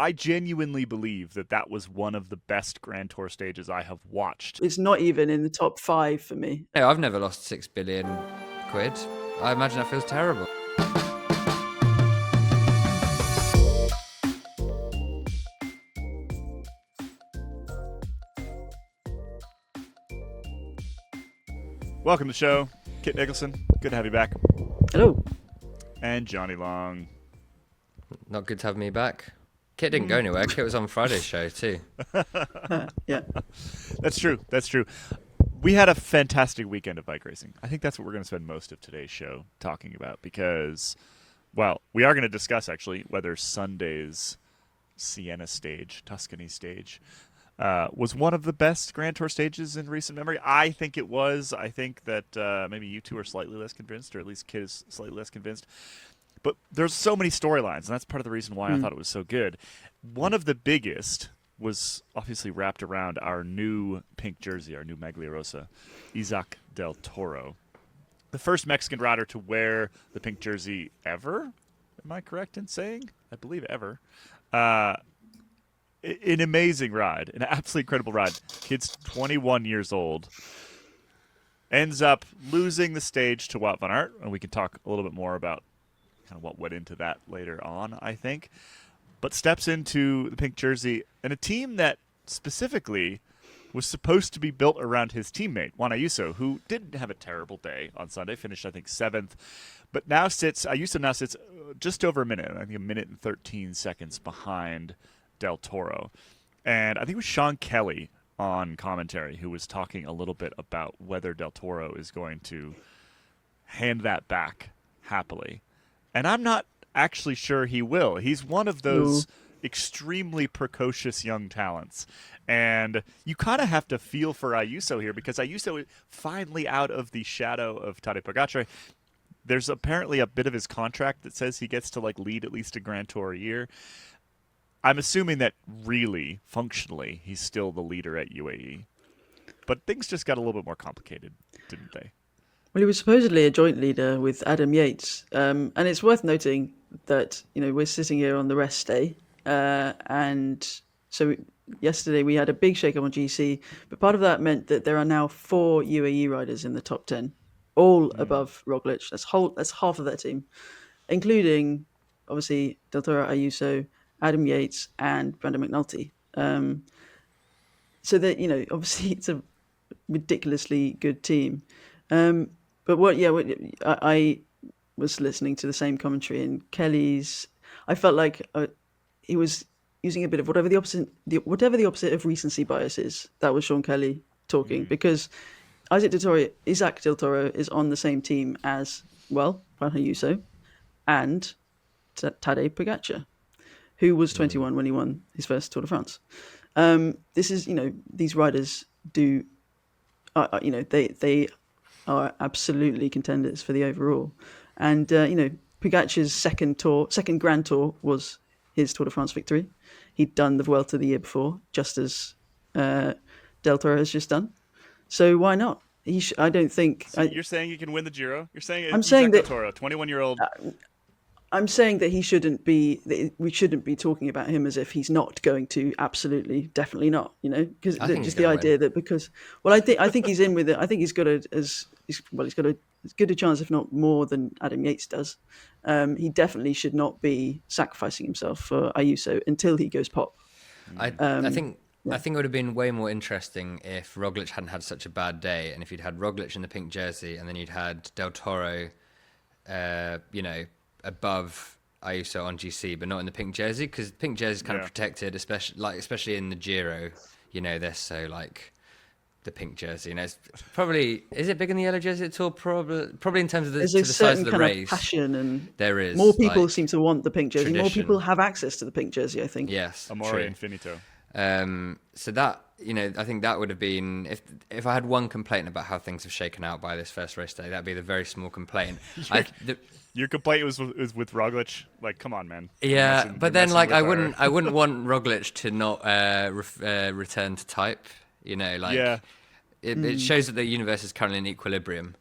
I genuinely believe that was one of the best Grand Tour stages I have watched. It's not even in the top 5 for me. No, I've never lost 6 billion quid. I imagine that feels terrible. Welcome to the show, Kit Nicholson. Good to have you back. Hello. And Jonny Long. Not good to have me back. Kit didn't go anywhere. Kit was on Friday's show too. Yeah. That's true. We had a fantastic weekend of bike racing. I think that's what we're going to spend most of today's show talking about because, well, we are going to discuss actually whether Sunday's Siena stage, Tuscany stage, was one of the best Grand Tour stages in recent memory. I think it was. I think that maybe you two are slightly less convinced, or at least Kit is slightly less convinced. But there's so many storylines, and that's part of the reason why I thought it was so good. One of the biggest was obviously wrapped around our new pink jersey, our new Maglia Rosa, Isaac Del Toro. The first Mexican rider to wear the pink jersey ever. Am I correct in saying? I believe ever. An amazing ride, an absolutely incredible ride. Kid's 21 years old. Ends up losing the stage to Wout van Aert, and we can talk a little bit more about kind of what went into that later on, I think. But steps into the pink jersey and a team that specifically was supposed to be built around his teammate, Juan Ayuso, who didn't have a terrible day on Sunday, finished, I think, 7th. But Ayuso now sits just over a minute, I think a minute and 13 seconds behind Del Toro. And I think it was Sean Caley on commentary who was talking a little bit about whether Del Toro is going to hand that back happily. And I'm not actually sure he will. He's one of those extremely precocious young talents. And you kind of have to feel for Ayuso here because Ayuso is finally out of the shadow of Tadej Pogacar. There's apparently a bit of his contract that says he gets to lead at least a Grand Tour a year. I'm assuming that really, functionally, he's still the leader at UAE. But things just got a little bit more complicated, didn't they? Well, he was supposedly a joint leader with Adam Yates. And it's worth noting that, we're sitting here on the rest day. And so yesterday we had a big shake-up on GC. But part of that meant that there are now 4 UAE riders in the top 10, all above Roglic. That's half of their team, including, obviously, Del Toro, Ayuso, Adam Yates, and Brandon McNulty. So that, obviously it's a ridiculously good team. But I was listening to the same commentary, and Kelly's. I felt like he was using a bit of whatever the opposite of recency bias is. That was Sean Kelly talking because Isaac Del Toro is on the same team as Juan Ayuso and Tadej Pogacar, who was 21 when he won his first Tour de France. This is these riders do. They are absolutely contenders for the overall. And, Pogacar's second Grand Tour was his Tour de France victory. He'd done the Vuelta the year before, just as Del Toro has just done. So why not? I don't think... So you're saying he can win the Giro? You're saying I'm saying that... Del Toro, 21-year-old... I'm saying that we shouldn't be talking about him as if he's not going to. Absolutely, definitely not. Because just the idea that I think he's in with it. I think he's got as good a chance, if not more, than Adam Yates does. He definitely should not be sacrificing himself for Ayuso until he goes pop. I think it would have been way more interesting if Roglic hadn't had such a bad day, and if you'd had Roglic in the pink jersey, and then you'd had Del Toro, above Ayuso on GC, but not in the pink jersey, because pink jersey is kind of protected, especially in the Giro. They're so the pink jersey. It's probably, is it big in the yellow jersey at all? Probably in terms of to the size of the race. Of passion, and there is more people seem to want the pink jersey. Tradition. More people have access to the pink jersey, I think. Yes, Amore Infinito. So that I think that would have been if I had one complaint about how things have shaken out by this first race day, that'd be the very small complaint. Your complaint was with Roglic. Come on, man. Yeah, but then I wouldn't want Roglic to not return to type. It shows that the universe is currently in equilibrium,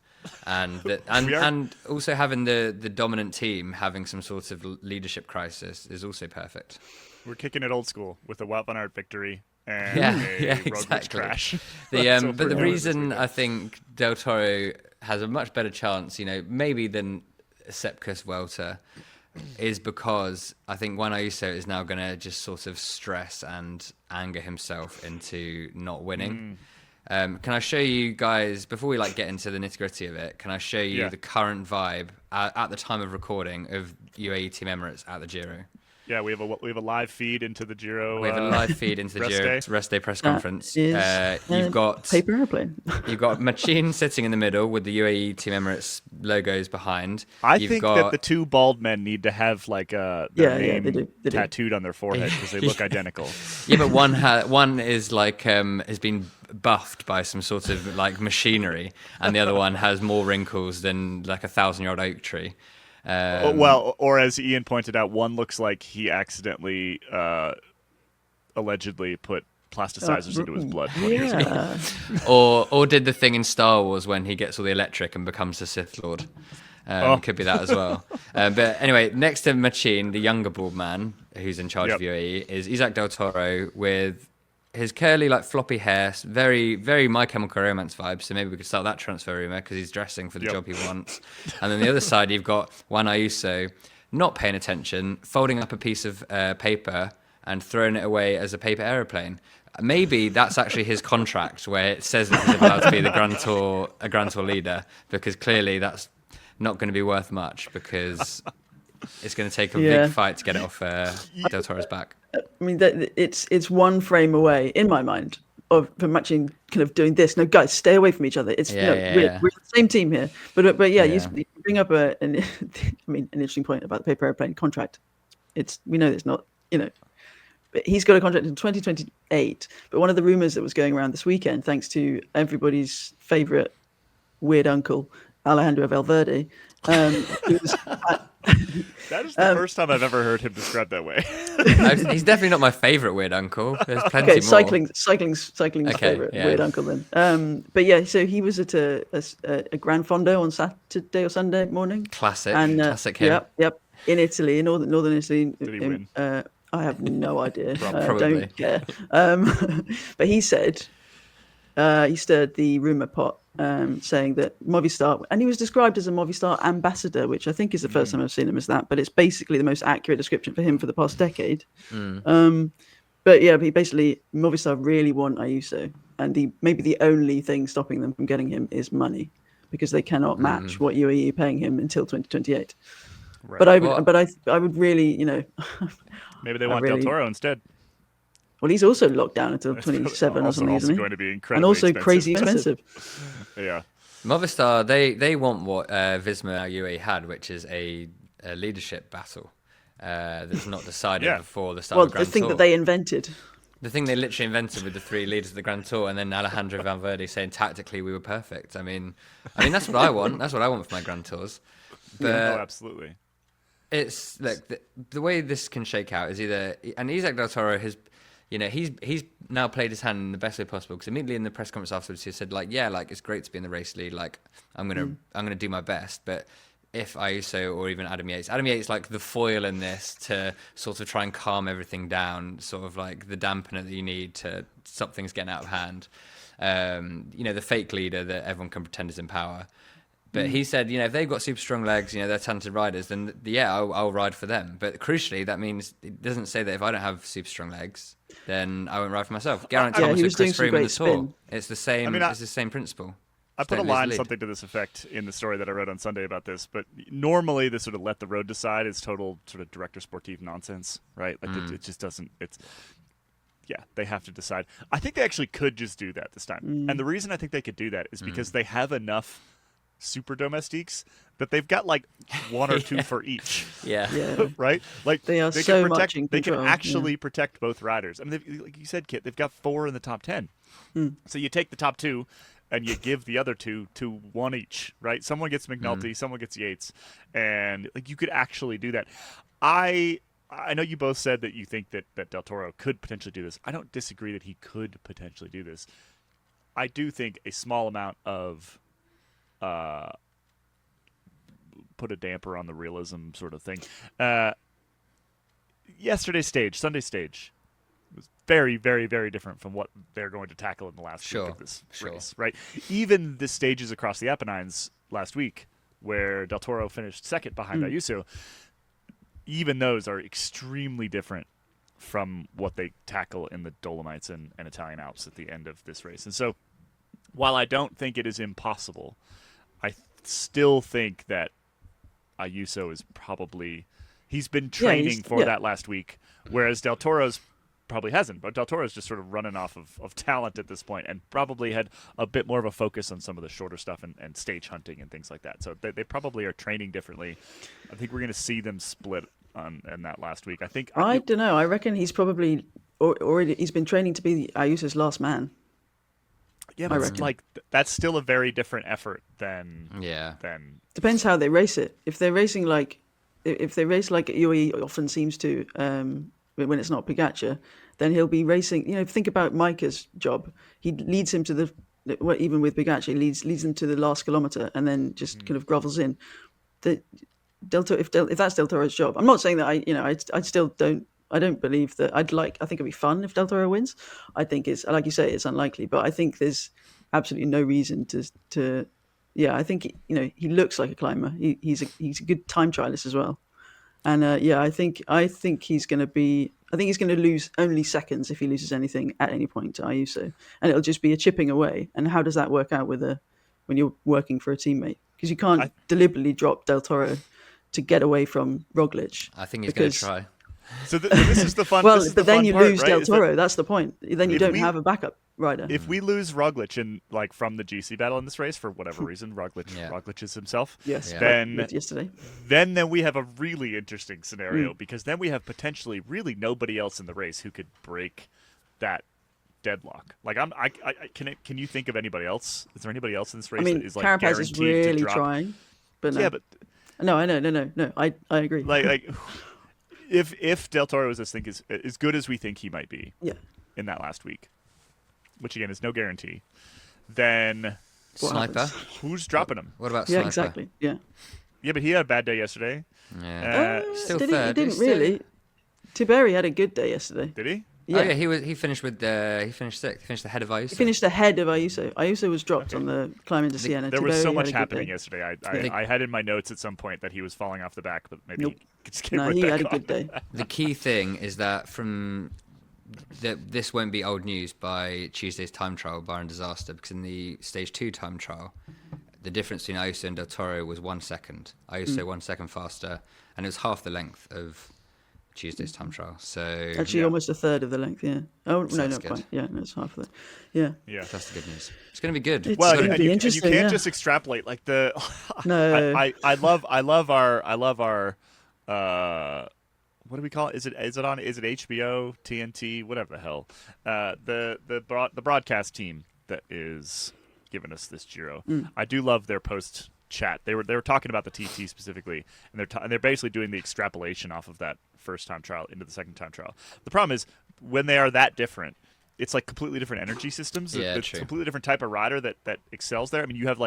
and also having the dominant team having some sort of leadership crisis is also perfect. We're kicking it old school with a Wout van Aert victory and Yeah, a Roglic crash. But the reason I think Del Toro has a much better chance, maybe than Sepkus Welter, is because I think Juan Ayuso is now going to just sort of stress and anger himself into not winning. Can I show you guys, before we get into the nitty gritty of it, can I show you the current vibe at the time of recording of UAE Team Emirates at the Giro? Yeah, we have a live feed into the Giro. We have a live feed into the Giro rest day press conference. You've got paper airplane. You've got Machine sitting in the middle with the UAE Team Emirates logos behind. I think that the two bald men need to have their name they tattooed on their forehead because they look identical. Yeah, but one is has been buffed by some sort of machinery, and the other one has more wrinkles than a 1,000-year-old oak tree. Or as Ian pointed out, one looks like he accidentally, allegedly put plasticizers into his blood 20 years ago. Or did the thing in Star Wars when he gets all the electric and becomes the Sith Lord. Could be that as well. But anyway, next to Machine, the younger bald man who's in charge of UAE, is Isaac Del Toro with his curly, floppy hair, very, very My Chemical Romance vibes. So maybe we could start that transfer rumor because he's dressing for the job he wants. And then the other side, you've got Juan Ayuso not paying attention, folding up a piece of paper and throwing it away as a paper aeroplane. Maybe that's actually his contract where it says that he's allowed to be a Grand Tour leader, because clearly that's not going to be worth much because it's going to take a big fight to get it off Del Toro's back. I mean, it's one frame away in my mind from Machine kind of doing this. No, guys, stay away from each other. We're the same team here. But you bring up an interesting point about the paper airplane contract. We know it's not, but he's got a contract in 2028. But one of the rumors that was going around this weekend, thanks to everybody's favorite weird uncle, Alejandro Valverde, that is the first time I've ever heard him described that way. He's definitely not my favourite weird uncle. There's plenty more. Cycling's favourite weird uncle then. So he was at a Gran Fondo on Saturday or Sunday morning. Classic him. Yep. In Italy, in northern Italy. Did he win? I have no idea. Probably. Don't care. But he said he stirred the rumour pot, saying that Movistar, and he was described as a Movistar ambassador, which I think is the first time I've seen him as that, but it's basically the most accurate description for him for the past decade. But basically Movistar really want Ayuso, and maybe the only thing stopping them from getting him is money, because they cannot match what UAE are paying him until 2028. Right. But I would really, maybe they want Del Toro instead. Well, he's also locked down until 27 or something, isn't he? Going to be incredibly expensive. Crazy expensive. Yeah. Movistar, they want what Visma UAE had, which is a leadership battle that's not decided before the start of the Grand Tour. The thing that they invented. The thing they literally invented with the three leaders of the Grand Tour, and then Alejandro Valverde saying tactically we were perfect. I mean that's what I want. That's what I want for my Grand Tours. But absolutely. It's the way this can shake out is either, and Isaac Del Toro has, he's now played his hand in the best way possible, because immediately in the press conference afterwards he said it's great to be in the race lead, I'm gonna do my best, but if Ayuso or even Adam Yates the foil in this to sort of try and calm everything down, sort of the dampener that you need to stop things getting out of hand, the fake leader that everyone can pretend is in power. But he said, if they've got super strong legs, they're talented riders, then I'll ride for them. But crucially, that means it doesn't say that if I don't have super strong legs, then I won't ride for myself. Geraint Thomas and Chris Froome in the Tour. It's the same. It's the same principle. I put a line, something to this effect, in the story that I wrote on Sunday about this. But normally, the sort of let the road decide is total sort of director sportif nonsense, right? It just doesn't. They have to decide. I think they actually could just do that this time. And the reason I think they could do that is because they have enough super domestiques that they've got one or two for each. Right? They are they so can protect, much in they control. Can actually protect both riders. I mean, like you said, Kit, they've got 4 in the top 10. So you take the top 2 and you give the other 2 to one each, right? Someone gets McNulty, someone gets Yates, and you could actually do that. I know you both said that you think that Del Toro could potentially do this. I don't disagree that he could potentially do this. I do think a small amount of put a damper on the realism sort of thing. yesterday's stage, Sunday stage, was very, very, very different from what they're going to tackle in the last week of this race, right? Even the stages across the Apennines last week, where Del Toro finished second behind Ayuso, even those are extremely different from what they tackle in the Dolomites and Italian Alps at the end of this race. And so, while I don't think it is impossible, I still think that Ayuso is probably... He's been training for that last week, whereas Del Toro's probably hasn't. But Del Toro's just sort of running off of talent at this point and probably had a bit more of a focus on some of the shorter stuff and stage hunting and things like that. So they probably are training differently. I think we're going to see them split in that last week. I don't know. I reckon he's probably already... He's been training to be Ayuso's last man. Yeah, but that's still a very different effort than... Depends how they race it. If they're racing like... If they race like UE often seems to, when it's not Pogacar, then he'll be racing. Think about Micah's job. He leads him to even with Pogacar, he leads him to the last kilometre and then just kind of grovels in. If that's Del Toro's job, I'm not saying that I still don't. I don't believe that. I think it'd be fun if Del Toro wins. I think it's, like you say, it's unlikely, but I think there's absolutely no reason to. Yeah, I think he looks like a climber. He's a good time trialist as well, and I think he's going to be. I think he's going to lose only seconds if he loses anything at any point to Ayuso, and it'll just be a chipping away. And how does that work out when you're working for a teammate? Because you can't deliberately drop Del Toro to get away from Roglic. I think he's going to try. So this is the fun. Well, but then you lose right? Del Toro. That's the point. Then you don't have a backup rider. If we lose Roglic from the GC battle in this race for whatever reason, Roglic is himself. Yes. Then yesterday. Then we have a really interesting scenario because then we have potentially really nobody else in the race who could break that deadlock. Can you think of anybody else? Is there anybody else in this race that is Carapaz is really trying, but no. Yeah, but no, I know, no. I agree. If Del Toro is as good as we think he might be, in that last week, which again is no guarantee, then Sniper, who's dropping him? What about Sniper? Yeah, exactly. Yeah, but he had a bad day yesterday. Yeah, still third. He didn't really. Tiberi had a good day yesterday. Did he? Yeah. Oh yeah, he finished sixth. He finished ahead of Ayuso. He finished ahead of Ayuso. Ayuso was dropped on the climb into Siena. There was so Tiberi much had a good happening day. yesterday. I had in my notes at some point that he was falling off the back, but maybe Nope. he just came No, right he back had a on. good day. The key thing is that this won't be old news by Tuesday's time trial, barring disaster, because in the stage 2 time trial, the difference between Ayuso and Del Toro was 1 second. Ayuso 1 second faster, and it was half the length of Tuesday's time trial. So Actually, almost a third of the length. Yeah. Oh So no, that's not good. quite. Yeah, no, it's half of that. Yeah. Yeah. that's the good news. It's going to be good. It's Well, gonna and be you interesting, can't yeah. just extrapolate like the. No. I love our. What do we call it? Is it HBO, TNT, whatever the hell? The broadcast team that is giving us this Giro. I do love their post chat. They were talking about the TT specifically, and they're basically doing the extrapolation off of that first time trial into the second time trial. The problem is when they are that different, it's like completely different energy systems. Yeah, it's true. a completely different type of rider that excels there. I mean, you have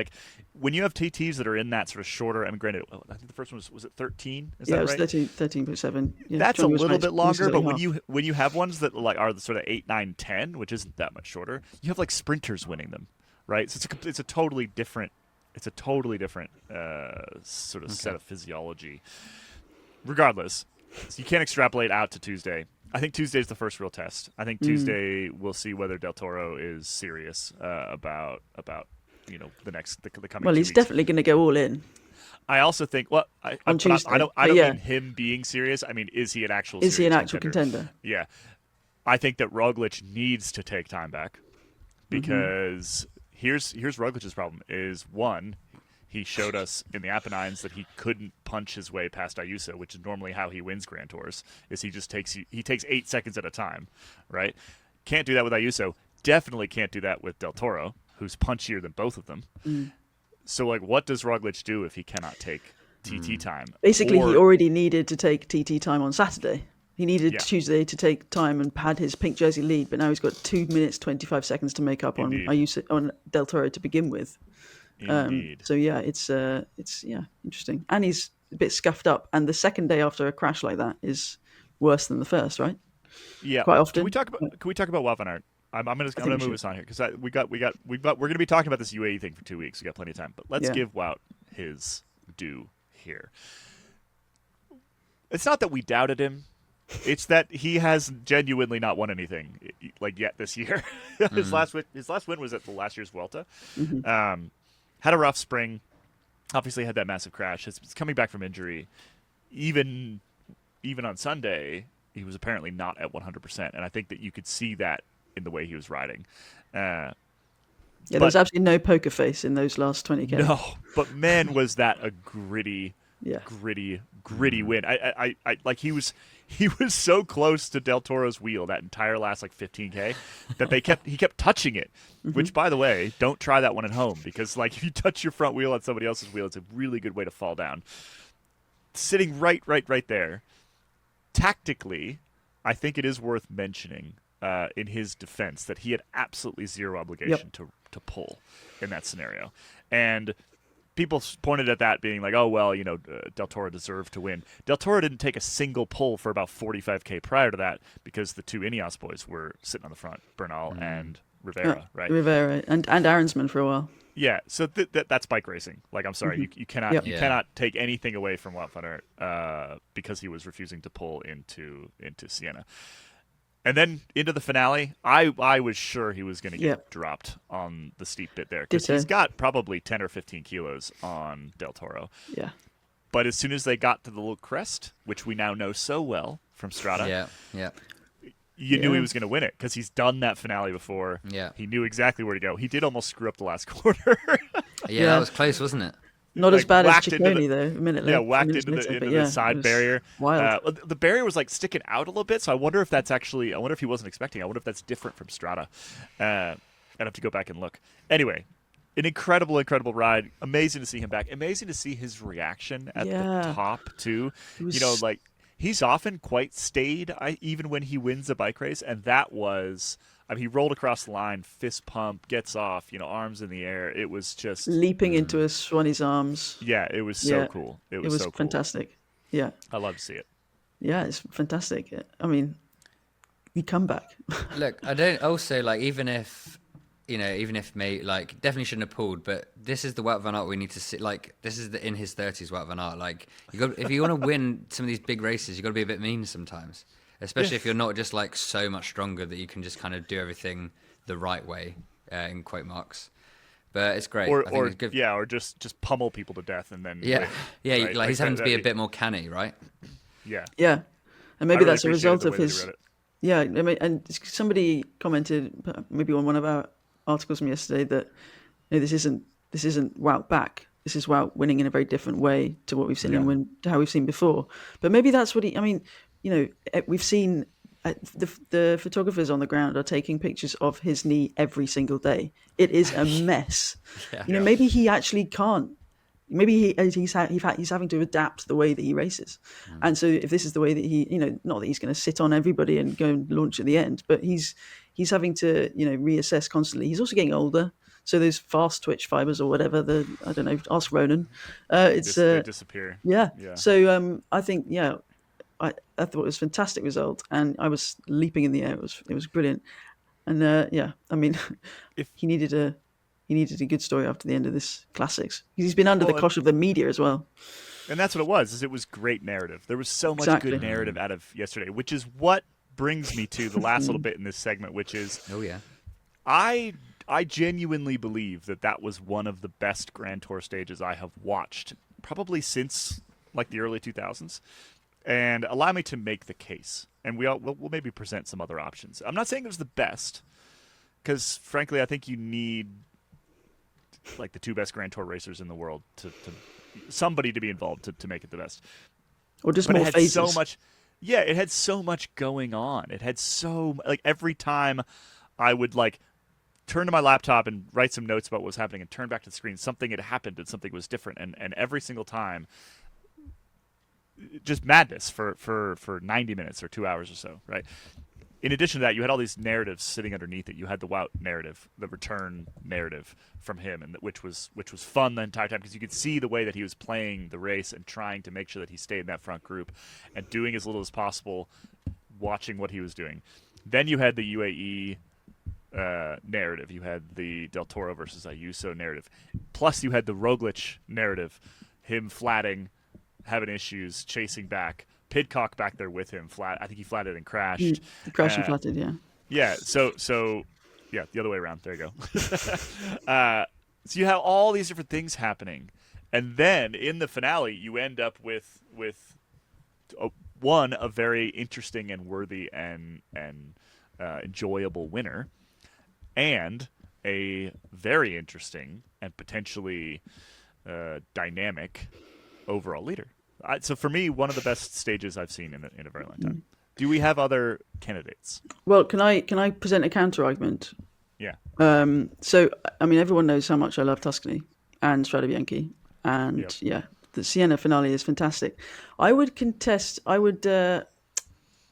when you have TTs that are in that sort of shorter. I mean, granted, I think the first one was it 13? Is that it was right? 13.7. Yeah, That's Jonny a was little nice. bit He was longer, like but half. when you have ones that are the sort of 8, 9, 10, which isn't that much shorter, you have like sprinters winning them, right? So it's a totally different sort of set of physiology. Regardless, so you can't extrapolate out to Tuesday. I think Tuesday's the first real test. I think Tuesday we'll see whether Del Toro is serious about the coming. Well, 2 he's weeks. definitely going to go all in. I also think I Tuesday, don't but mean him being serious. I mean, is he an actual? Is he an serious actual contender? Yeah, I think that Roglic needs to take time back because here's Roglic's problem is one. He showed us in the Apennines that he couldn't punch his way past Ayuso, which is normally how he wins Grand Tours. Is he just takes 8 seconds at a time, right? Can't do that with Ayuso. Definitely can't do that with Del Toro, who's punchier than both of them. So, what does Roglic do if he cannot take TT time? Basically, he already needed to take TT time on Saturday. He needed Yeah. Tuesday to take time and had his pink jersey lead, but now he's got 2 minutes 25 seconds to make up on Indeed. Ayuso, on Del Toro to begin with. Indeed. So yeah, it's interesting, and he's a bit scuffed up. And the second day after a crash like that is worse than the first, right? Yeah. Quite often. Can we talk about Wout van Aert? I'm gonna think we move should. us on here because we're gonna be talking about this UAE thing for 2 weeks. We got plenty of time, but let's Yeah. give Wout his due here. It's not that we doubted him. It's that he has genuinely not won anything like yet this year. His last win was at the last year's Vuelta. Had a rough spring. Obviously had that massive crash. He's coming back from injury. Even on Sunday, he was apparently not at 100%, and I think that you could see that in the way he was riding. Yeah, there was absolutely no poker face in those last 20K. No, but man, was that a gritty win. I like he was so close to Del Toro's wheel that entire last like 15K that he kept touching it. Which, by the way, don't try that one at home because like if you touch your front wheel on somebody else's wheel, it's a really good way to fall down. Sitting right there. Tactically, I think it is worth mentioning in his defense that he had absolutely zero obligation to pull in that scenario. And people pointed at that being like, oh, well, Del Toro deserved to win. Del Toro didn't take a single pull for about 45K prior to that because the two Ineos boys were sitting on the front, Bernal and Rivera, right? Rivera and Aaronsman for a while. Yeah, so that's bike racing. Like, I'm sorry, you cannot take anything away from Wout van Aert because he was refusing to pull into Siena. And then into the finale, I was sure he was going to get dropped on the steep bit there because he's got probably 10 or 15 kilos on Del Toro. Yeah. But as soon as they got to the little crest, which we now know so well from Strade, you knew he was going to win it because he's done that finale before. Yeah. He knew exactly where to go. He did almost screw up the last quarter. That was close, wasn't it? Not as bad as Ciccone, though. A minute later. Yeah, whacked into the side barrier. Wild. The barrier was like sticking out a little bit, so I wonder if that's actually. I wonder if he wasn't expecting. I wonder if that's different from Strade. I'd have to go back and look. Anyway, an incredible ride. Amazing to see him back. Amazing to see his reaction at the top too. Like he's often quite staid, even when he wins a bike race, and that was. I mean, he rolled across the line, fist pump, gets off, arms in the air. It was just leaping into Swanee's arms. Yeah, it was so cool. It was so cool. Fantastic. Yeah, I love to see it. Yeah, it's fantastic. I mean, you come back. Look, I don't also like even if like definitely shouldn't have pulled, but this is the Wout van Aert we need to see. Like this is in his 30s Wout van Aert. Like if you want to win some of these big races, you got to be a bit mean sometimes. Especially if you're not just like so much stronger that you can just kind of do everything the right way, in quote marks. But it's great. I think it's good. Yeah, or just pummel people to death and then right? Like he's having to be a bit more canny, right? Yeah, and maybe that's a result of his. Yeah, I mean, and somebody commented maybe on one of our articles from yesterday that this isn't Wout back. This is Wout winning in a very different way to what we've seen him win, to how we've seen before. But maybe that's what he. I mean. We've seen the photographers on the ground are taking pictures of his knee every single day. It is a mess. Maybe he actually can't. Maybe he's having to adapt the way that he races. And so if this is the way that he, not that he's going to sit on everybody and go and launch at the end, but he's having to, reassess constantly. He's also getting older. So those fast twitch fibers or whatever, I don't know, ask Ronan. They disappear. Yeah. So I think, I thought it was a fantastic result, and I was leaping in the air. It was brilliant, and I mean, he needed a good story after the end of this classics. He's been under the cosh of the media as well, and that's what it was. It was great narrative. There was so much good narrative out of yesterday, which is what brings me to the last little bit in this segment, which is I genuinely believe that was one of the best Grand Tour stages I have watched, probably since like the early 2000s. And allow me to make the case, and we'll maybe present some other options. I'm not saying it was the best, because frankly, I think you need like the two best Grand Tour racers in the world to somebody to be involved to make it the best. Or just but more it had phases. So much. Yeah, it had so much going on. It had every time I would like turn to my laptop and write some notes about what was happening, and turn back to the screen, something had happened and something was different, and every single time. Just madness for 90 minutes or 2 hours or so, right? in addition to that, you had all these narratives sitting underneath it. You had the Wout narrative, the return narrative from him, and which was fun the entire time because you could see the way that he was playing the race and trying to make sure that he stayed in that front group and doing as little as possible, watching what he was doing. Then you had the UAE narrative. You had the Del Toro versus Ayuso narrative. Plus, you had the Roglic narrative, him flatting, having issues, chasing back. Pidcock back there with him. I think he flatted and crashed. Crashed and flatted, yeah. Yeah. So, yeah, the other way around. There you go. So you have all these different things happening, and then in the finale, you end up with a very interesting and worthy and enjoyable winner, and a very interesting and potentially dynamic overall leader. So for me, one of the best stages I've seen in a very long time. Do we have other candidates? Well, can I present a counter argument? Yeah. So I mean, everyone knows how much I love Tuscany and Strade Bianche, and Yep. the Siena finale is fantastic. I would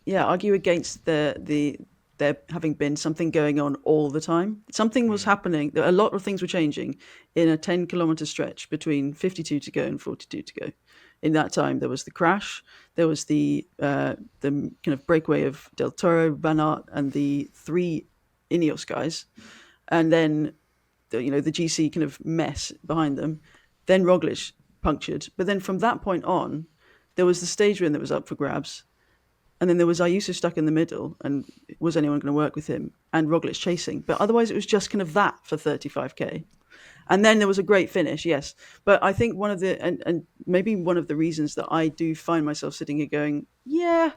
argue against there having been something going on all the time. Something was happening. A lot of things were changing in a 10-kilometer stretch between 52 to go and 42 to go. In that time, there was the crash, there was the kind of breakaway of Del Toro, Bernal, and the 3 Ineos guys, and then the GC kind of mess behind them. Then Roglic punctured, but then from that point on, there was the stage win that was up for grabs, and then there was Ayuso stuck in the middle, and was anyone going to work with him? And Roglic chasing, but otherwise it was just kind of that for 35k. And then there was a great finish, yes. But I think one of the and maybe one of the reasons that I do find myself sitting here going, yeah,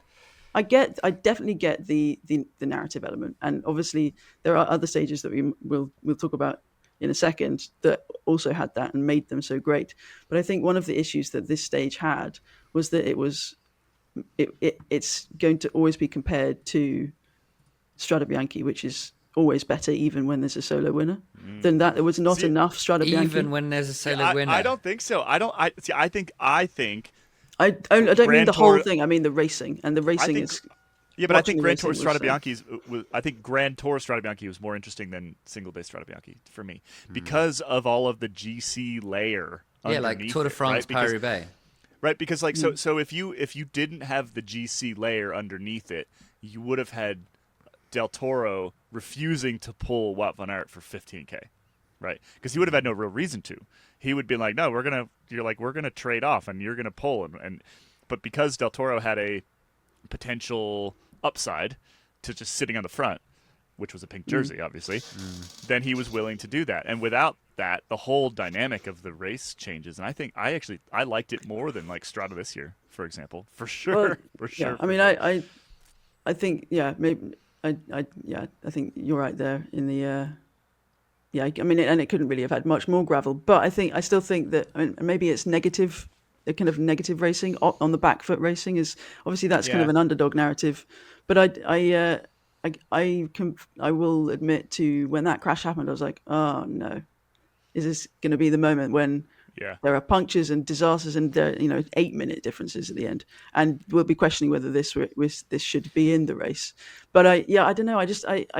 I definitely get the narrative element. And obviously there are other stages that we'll talk about in a second that also had that and made them so great. But I think one of the issues that this stage had was that it's going to always be compared to Strade Bianche, which is always better, even when there's a solo winner. Than that, there was not enough Strade Bianche. Even when there's a solo winner, I don't think so. I think. I don't mean the whole thing. I mean the racing, and the racing is. Yeah, but I think Grand Tour Strade Bianche was more interesting than single day Strade Bianche for me because of all of the GC layer. Yeah, like Tour de France, right? Paris-Roubaix. Right, because like so if you didn't have the GC layer underneath it, you would have had Del Toro refusing to pull Wout van Aert for 15k, right? Because he would have had no real reason to. He would be like, no, we're gonna trade off, and you're gonna pull, but because Del Toro had a potential upside to just sitting on the front, which was a pink jersey, obviously, then he was willing to do that. And without that, the whole dynamic of the race changes. And I think I liked it more than like Strade this year, for example, for sure. Well, for sure. Yeah, I mean, I think maybe. I think you're right there in the I mean, and it couldn't really have had much more gravel, but I still think that maybe it's negative, the kind of negative racing on the back foot racing is obviously that's kind of an underdog narrative, but I will admit to when that crash happened, I was like, oh no, is this going to be the moment when there are punctures and disasters and 8-minute differences at the end, and we'll be questioning whether this should be in the race. But I don't know. I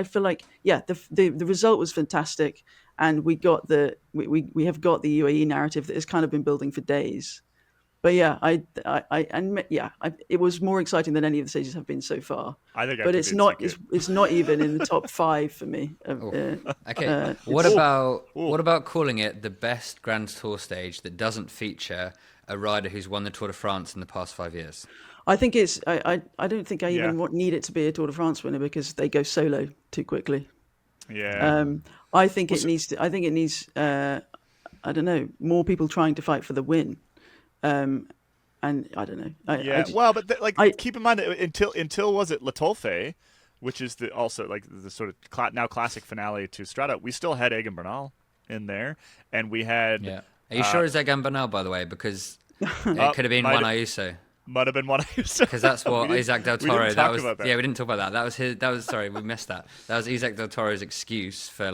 feel like the result was fantastic, and we have got the UAE narrative that has kind of been building for days. But it was more exciting than any of the stages have been so far. I think, but it's not even in the top 5 for me. Okay, what about calling it the best Grand Tour stage that doesn't feature a rider who's won the Tour de France in the past 5 years? I think it's. I don't think I even need it to be a Tour de France winner because they go solo too quickly. Yeah. I think it needs. I think it needs. I don't know, more people trying to fight for the win. And I don't know. Keep in mind that until was it La Tolfe, which is also the sort of now classic finale to Strade, we still had Egan Bernal in there, and we had. Yeah. Are you sure it's Egan Bernal, by the way? Because it could have been Juan Ayuso. Might have been Juan Ayuso. Because that's what Isaac Del Toro. We didn't talk about that. Yeah, we didn't talk about that. That was sorry, we missed that. That was Isaac Del Toro's excuse for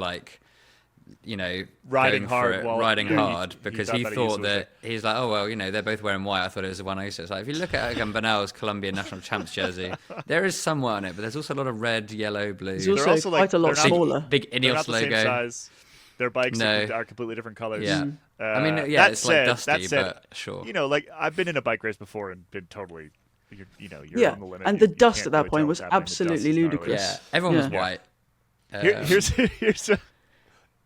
Riding going hard for it, while- riding yeah, hard he because thought he that thought was that he's like, oh well, they're both wearing white. I thought it was a one ISO. It's like if you look at Bernal's Colombian national champs jersey, there is some white on it, but there's also a lot of red, yellow, blue. It's They're also quite a lot they're not- smaller. Big They're Ineos not the logo. same size. Their bikes No. are completely different colors. Yeah. I mean, that it's said, like dusty, that said, but sure. like I've been in a bike race before and been totally, you're Yeah, on the limit. and You- the you dust can't at that really point tell was what's happening. The dust absolutely is gnarly. ludicrous. Yeah, everyone was Yeah. white. Here's a,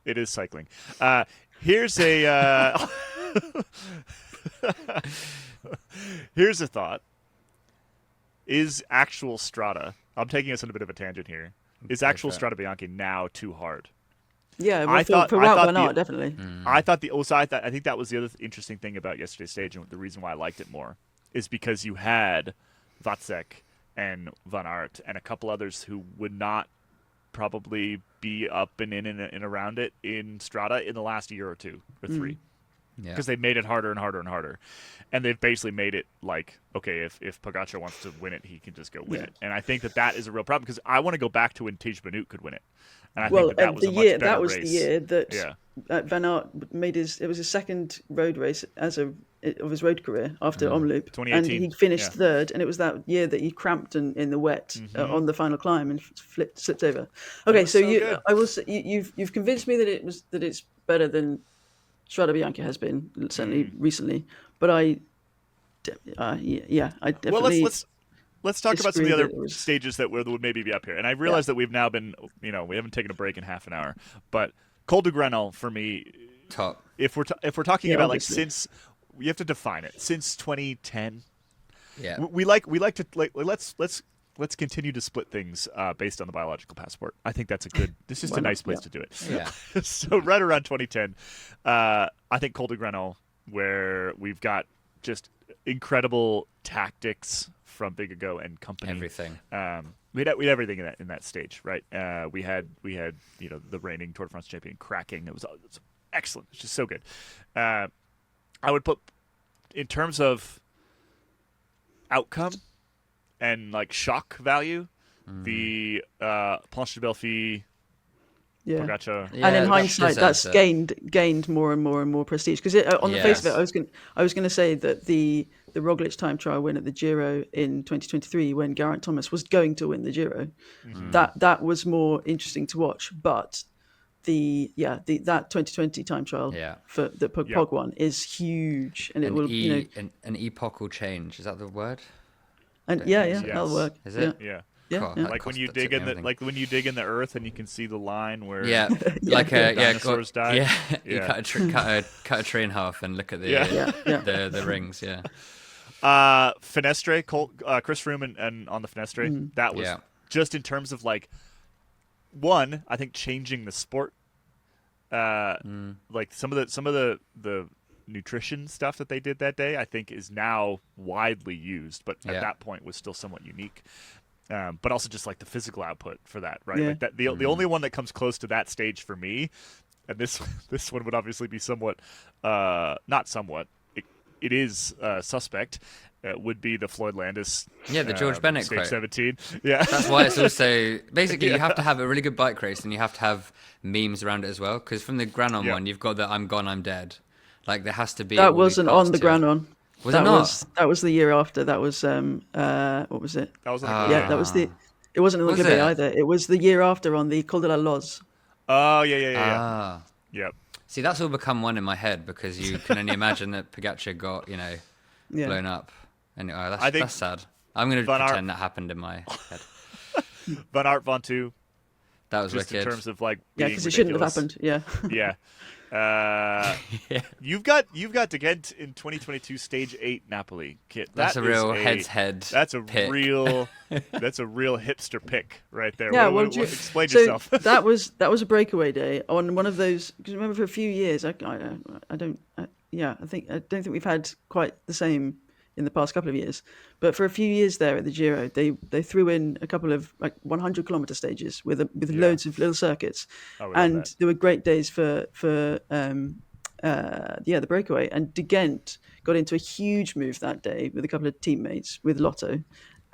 it is cycling. Here's a here's a thought. Is actual Strada? I'm taking us on a bit of a tangent here. Is actual for it. Strade Bianche now too hard? Yeah, well, I thought- for I Wout thought Bernal, the- definitely. I thought I think that was the other interesting thing about yesterday's stage, and the reason why I liked it more is because you had Vácek and Van Aert and a couple others who would not probably be up and in and around it in Strada in the last year or two or three. Yeah. Because they made it harder and harder and harder, and they've basically made it like, okay, if Pogacar wants to win it, he can just go win it. And I think that is a real problem because I want to go back to when Tej Benoot could win it, and I think that was a much better that was race. the year that Yeah. Van Aert made it was his second road race of his road career after Omloop, 2018. and he finished Yeah. third. And it was that year that he cramped in the wet on the final climb and slipped over. Okay, was so so good. I will say, you've convinced me that it's better than Strade Bianche has been certainly recently, but I definitely. Well, let's talk about some of the disagree other that it was- stages that would maybe be up here. And I realize that we've now been, we haven't taken a break in half an hour, but Col de Grenelle for me, Top. if we're talking Yeah, about obviously. like since we have to define it since 2010. Yeah. We like to let's continue to split things based on the biological passport. I think that's this is just Why a not? nice place Yeah. to do it. Yeah. So right around 2010, I think Col de Grenelle, where we've got just incredible tactics from Big Ago and company. Everything. We had everything in that stage, right? We had the reigning Tour de France champion cracking. It was excellent. It's just so good. I would put in terms of outcome and like shock value, the Planche de Belfi, Yeah. Pogacar. Yeah, And in that hindsight, deserves that's it. gained more and more and more prestige. Because on the face of it, I was going to say that the Roglic time trial win at the Giro in 2023, when Geraint Thomas was going to win the Giro, that was more interesting to watch. But that 2020 time trial for the Pog one is huge, and it will an epochal change. Is that the word? and Yes. that'll work. Is it? Yeah. Yeah, Cool. yeah. That Like when cost you that dig took in the everything. when you dig in the earth and you can see the line where dinosaurs died. Yeah, you Yeah. cut a tree in half and look at the the rings. Yeah, Finestre, Chris Froome and on the Finestre, that was just in terms of like one, I think changing the sport. Like some of the nutrition stuff that they did that day, I think is now widely used, but at that point was still somewhat unique. But also just like the physical output for that, right? Yeah. Like that, the only one that comes close to that stage for me, and this one would obviously be somewhat, not somewhat, it is suspect. Would be the Floyd Landis. Yeah, the George Bennett stage quote. 17. Yeah, that's why it's also basically you have to have a really good bike race and you have to have memes around it as well. Because from the Granon one, you've got the "I'm gone, I'm dead." Like there has to be. That wasn't on the Granon. Was it not? That was the year after. That was what was it? that was That was the. It wasn't on the Was Gabay it? either. It was the year after on the Col de la Loze. Oh yeah. Ah. Yep. See, that's all become one in my head because you can only imagine that Pogacar got blown up. And that's sad. I'm going to Van Aert- pretend that happened in my head. Van Aert, Van Tu, That was just wicked. in terms of like Yeah, being because it shouldn't have ridiculous. happened. Yeah. Yeah. Yeah. You've got to get in 2022 Stage 8 Napoli kit. That's That a real is head. That's a pick. real hipster pick right there. Yeah, Explain so yourself. that was a breakaway day on one of those. Because remember, for a few years, I don't think we've had quite the same in the past couple of years. But for a few years there at the Giro, they threw in a couple of like 100-kilometer stages with loads of little circuits, and there were great days for the breakaway. And De Gent got into a huge move that day with a couple of teammates with Lotto.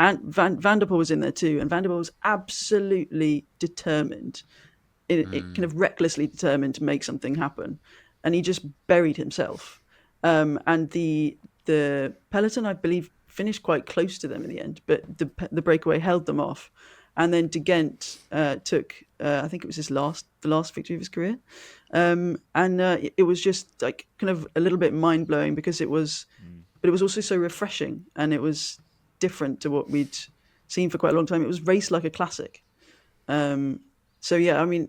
And Van der Poel was in there too, and Van der Poel was absolutely determined kind of recklessly determined to make something happen, and he just buried himself. And the peloton, I believe, finished quite close to them in the end, but the breakaway held them off. And then De Gent took, I think it was the last victory of his career, and it was just like kind of a little bit mind blowing because it was, but it was also so refreshing, and it was different to what we'd seen for quite a long time. It was raced like a classic. So yeah, I mean,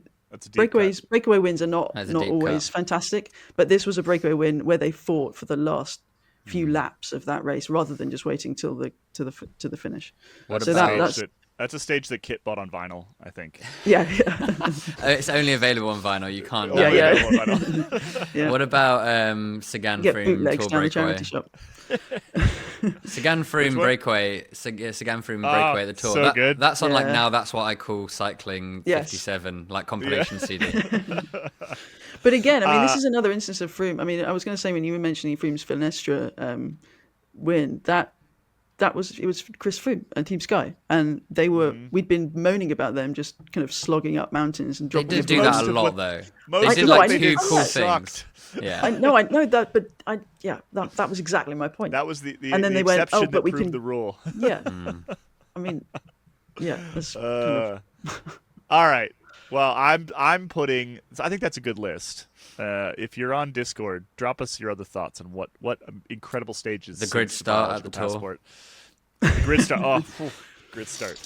breakaway wins are not always fantastic, but this was a breakaway win where they fought for the last few laps of that race rather than just waiting till to the finish. That's a stage that Kit bought on vinyl, I think. Yeah. It's only available on vinyl. You can't. Yeah. What about Sagan Froome Tour breakaway? Sagan Froome breakaway. Sagan Froome breakaway at the Tour. So good. That's on now. That's what I call cycling 57, like compilation CD. But again, I mean, this is another instance of Froome. I mean, I was going to say when you were mentioning Froome's Finestra win, it was Chris Froome and Team Sky, and they were we'd been moaning about them just kind of slogging up mountains and dropping. They did do that a lot though. They did like two cool things. Yeah, I know that, but that was exactly my point. That was the and then the they went, exception that but we proved can the rule. Yeah, I mean, yeah. That's kind of... All right. Well, I'm putting. I think that's a good list. If you're on Discord, drop us your other thoughts on what incredible stages. The grid start at the Tour. The grid start. Grid start.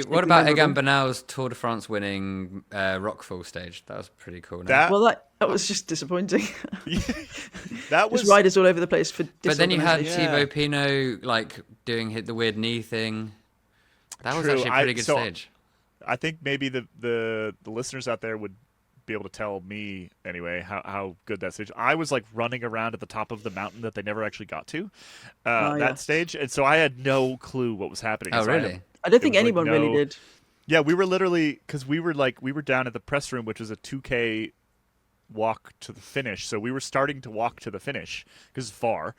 What about Egan Bernal's Tour de France winning Rockfall stage? That was pretty cool. That was just disappointing. That was just riders all over the place for. But then you had Thibaut Pinot like doing the weird knee thing. That was actually a pretty good stage. I think maybe the listeners out there would be able to tell me anyway how good that stage. I was like running around at the top of the mountain that they never actually got to stage, and so I had no clue what was happening. Oh, really? I don't think anyone really did. Yeah, we were literally because we were down at the press room, which was a 2K walk to the finish. So we were starting to walk to the finish because it's far,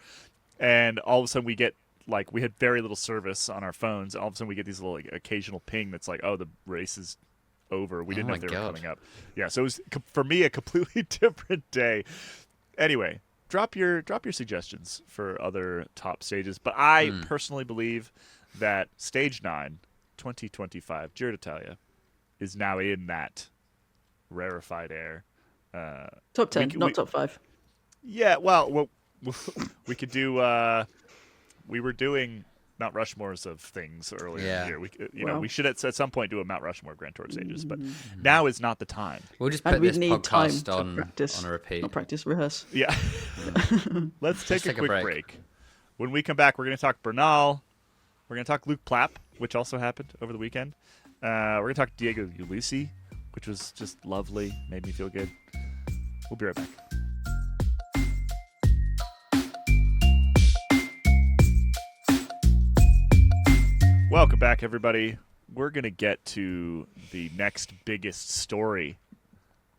and all of a sudden we get. Like we had very little service on our phones. All of a sudden we get these little occasional ping that's like, "Oh, the race is over." We didn't know if they were coming up. Yeah, so it was for me a completely different day. Anyway, drop your suggestions for other top stages. But I personally believe that Stage 9, 2025 Giro d'Italia, is now in that rarefied air. Top 10, not top 5. Yeah, well, we could do. We were doing Mount Rushmores of things earlier in the year. We should at some point do a Mount Rushmore of Grand Tour stages, but now is not the time. We'll just put this podcast on a repeat. Not practice, rehearse. Yeah. Let's take a quick break. When we come back, we're going to talk Bernal. We're going to talk Luke Plapp, which also happened over the weekend. We're going to talk Diego Ulissi, which was just lovely, made me feel good. We'll be right back. Welcome back, everybody. We're going to get to the next biggest story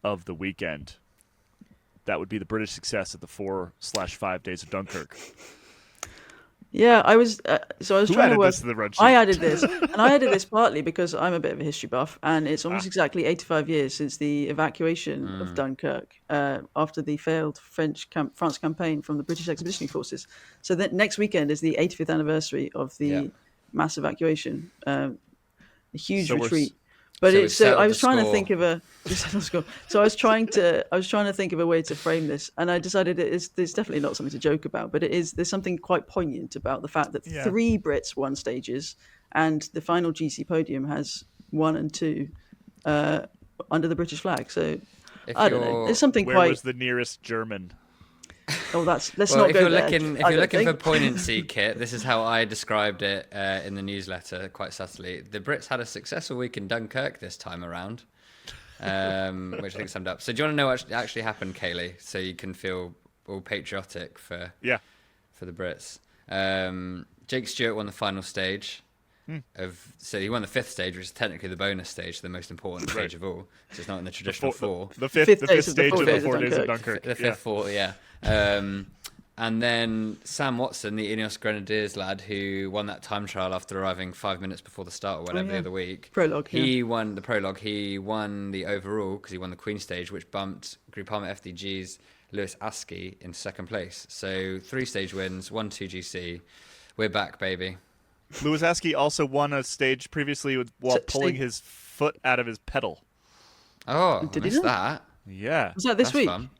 of the weekend. That would be the British success at the 4/5 days of Dunkirk. Yeah, I was trying to work. This to the run sheet? I added this, and I added this partly because I'm a bit of a history buff, and it's almost exactly 85 years since the evacuation of Dunkirk after the failed France campaign from the British Expeditionary Forces. So that next weekend is the 85th anniversary of the mass evacuation, a huge retreat. But I was trying to think of a So I was trying to think of a way to frame this, and I decided there's definitely not something to joke about, but there's something quite poignant about the fact that 3 Brits won stages, and the final GC podium has 1 and 2 under the British flag. So I don't know. There's something Where was the nearest German? Oh, let's not go there. If you're looking for poignancy, Kit, this is how I described it in the newsletter quite subtly. The Brits had a successful week in Dunkirk this time around, which I think summed up. So do you want to know what actually happened, Caley, so you can feel all patriotic for the Brits? Jake Stewart won the final stage. So he won the 5th stage, which is technically the bonus stage, the most important stage of all. So it's not in the traditional 4. The fifth stage of the 4 days of Dunkirk. The 5th 4, yeah. And then Sam Watson, the Ineos Grenadiers lad who won that time trial after arriving 5 minutes before the start or whatever the other week. Prologue, he won the prologue. He won the overall because he won the Queen stage, which bumped Groupama FDG's Lewis Askey in second place. So 3 stage wins, 1-2 GC. We're back, baby. Lewis Askey also won a stage previously while pulling his foot out of his pedal. Oh, Did I he missed not? that. Yeah. Was that this That's week? fun.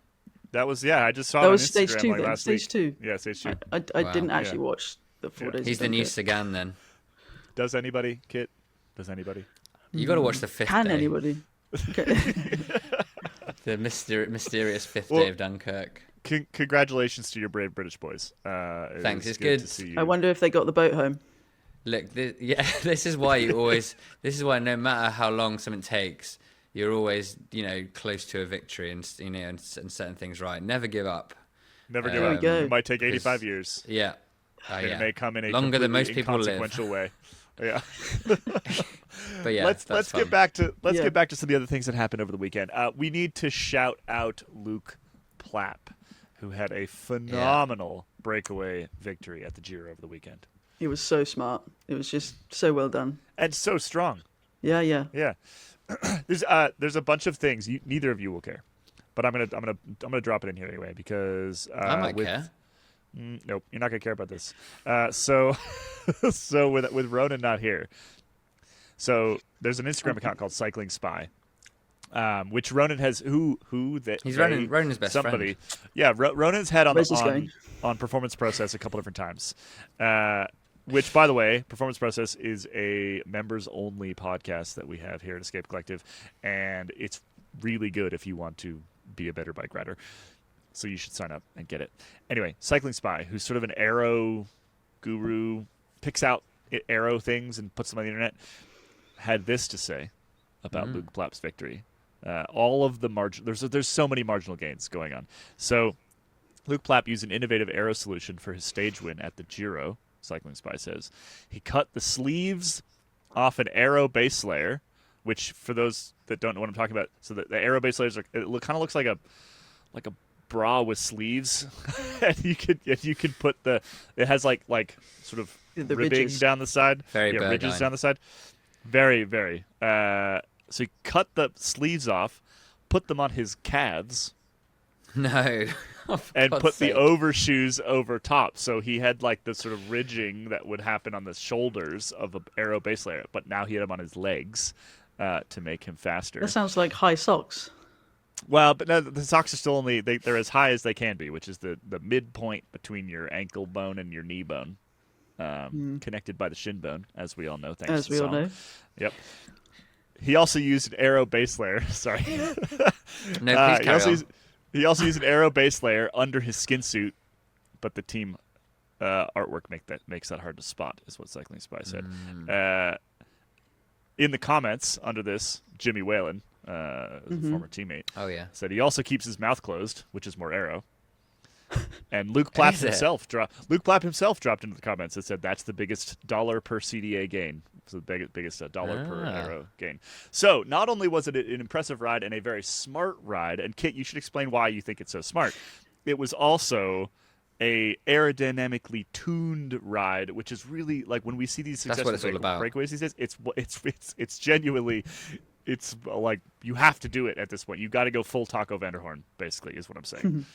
That was, I just saw That it on was Instagram stage 2 like then. last Stage week. 2. Yeah, stage 2. I Wow. didn't actually watch the 4 days. He's of the new Dunkirk. Sagan then. Does anybody, Kit? Does anybody? You got to watch the 5th Can day. anybody? Okay. The mysterious 5th day of Dunkirk. Congratulations to your brave British boys. Thanks, it's good good. to see you. I wonder if they got the boat home. Look, this is why this is why no matter how long something takes, you're always, close to a victory and setting things right. Never give up. Never give There we up. go. It might take 85 years. Yeah. It may come in a longer than most people live. inconsequential way. Yeah. But yeah, let's fun. get back to get back to some of the other things that happened over the weekend. We need to shout out Luke Plapp, who had a phenomenal breakaway victory at the Giro over the weekend. He was so smart. It was just so well done. And so strong. Yeah. Yeah. There's a bunch of things neither of you will care. But I'm gonna drop it in here anyway because I might care. Nope, you're not gonna care about this. So with Ronan not here, so there's an Instagram account called Cycling Spy, which Ronan has. He's Ronan's best somebody. friend. Yeah, Ronan's had Where's this going? on Performance Process a couple different times. Which, by the way, Performance Process is a members-only podcast that we have here at Escape Collective, and it's really good if you want to be a better bike rider. So you should sign up and get it. Anyway, Cycling Spy, who's sort of an aero guru, picks out aero things and puts them on the internet, had this to say about Luke Plapp's victory. All of the there's so many marginal gains going on. So Luke Plapp used an innovative aero solution for his stage win at the Giro, Cycling Spy says. He cut the sleeves off an aero base layer, which for those that don't know what I'm talking about, so the aero base layers kind of looks like a bra with sleeves, and you could put it has like sort of The ribbing ridges. down the side, Very ridges down the side, very very. So he cut the sleeves off, put them on his calves, No. Oh, for and God's put sake. the overshoes over top. So he had like the sort of ridging that would happen on the shoulders of an aero base layer, but now he had them on his legs to make him faster. That sounds like high socks. Well, but no, the socks are still only they're as high as they can be, which is the midpoint between your ankle bone and your knee bone, connected by the shin bone, as we all know. Thanks As to we the all song. know. Yep. He also used an aero base layer. Sorry. No, please carry on. He also used an aero base layer under his skin suit, but the team artwork makes that hard to spot, is what Cycling Spy said. In the comments under this, Jimmy Whalen, a former teammate, said he also keeps his mouth closed, which is more aero. And Luke Plapp himself dropped into the comments and said that's the biggest dollar per CDA gain. So the biggest dollar per aero gain. So not only was it an impressive ride and a very smart ride, and Kit, you should explain why you think it's so smart. It was also a aerodynamically tuned ride, which is really like when we see these successful breakaways these days. It's genuinely. It's like you have to do it at this point. You got to go full Taco Vanderhorn, basically, is what I'm saying.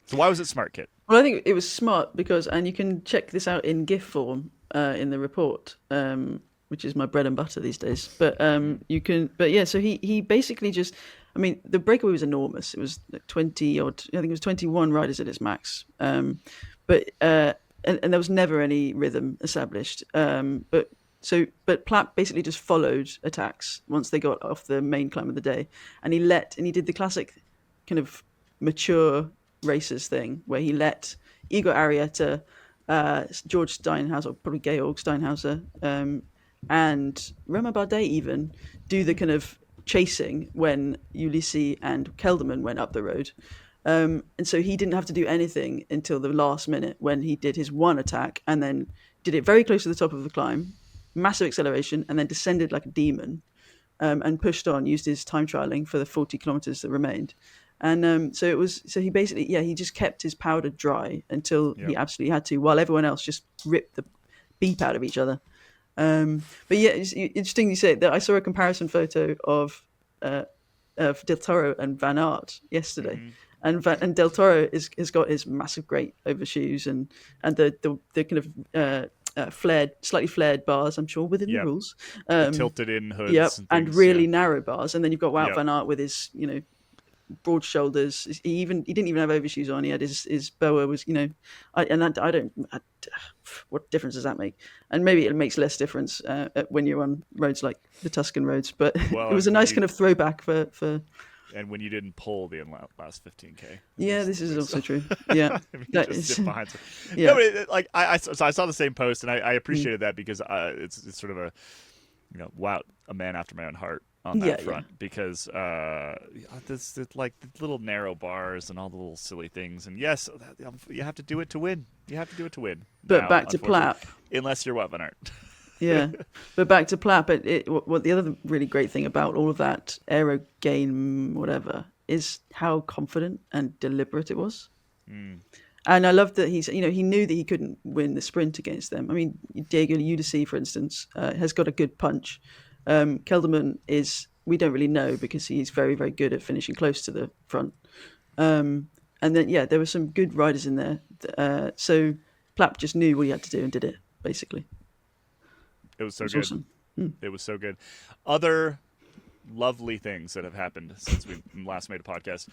So why was it smart, Kit? Well, I think it was smart because, and you can check this out in GIF form in the report, which is my bread and butter these days. But so he basically just, I mean, the breakaway was enormous. It was like 20 odd, I think it was 21 riders at its max. But there was never any rhythm established. But Plapp basically just followed attacks once they got off the main climb of the day, and he did the classic kind of mature racers thing where he let Igor Arieta, George Steinhauser, or probably Georg Steinhauser, and Romain Bardet even do the kind of chasing when Ulysses and Kelderman went up the road. And so he didn't have to do anything until the last minute when he did his one attack and then did it very close to the top of the climb, massive acceleration, and then descended like a demon and pushed on, used his time trialing for the 40 kilometers that remained. And so he basically, he just kept his powder dry until he absolutely had to, while everyone else just ripped the beep out of each other. But yeah, it's interesting you say that. I saw a comparison photo of Del Toro and Van Aert yesterday, and Del Toro has got his massive, great overshoes and the kind of slightly flared bars, I'm sure, within the rules. The tilted in hoods. Yep, and really narrow bars. And then you've got Wout Yep. Van Aert with his, broad shoulders. He didn't even have overshoes on. He had his boa was, what difference does that make? And maybe it makes less difference when you're on roads like the Tuscan roads. But Well, it was a nice kind of throwback for. And when you didn't pull the last 15K. Yeah, this is also true. Yeah, that is sit behind. Yeah. No, but I saw the same post, and I appreciated that because it's sort of a wow, a man after my own heart on that front because this like the little narrow bars and all the little silly things, and yes, you have to do it to win. You have to do it to win. But now, back to Plapp, unless you're Wout van Aert. Yeah, but back to Plapp. What the other really great thing about all of that aero gain, whatever, is how confident and deliberate it was. And I love that he knew that he couldn't win the sprint against them. I mean, Diego Ulissi, for instance, has got a good punch. Kelderman we don't really know because he's very, very good at finishing close to the front. And then, there were some good riders in there. So Plapp just knew what he had to do and did it, basically. It was so good. Awesome. It was so good. Other lovely things that have happened since we last made a podcast.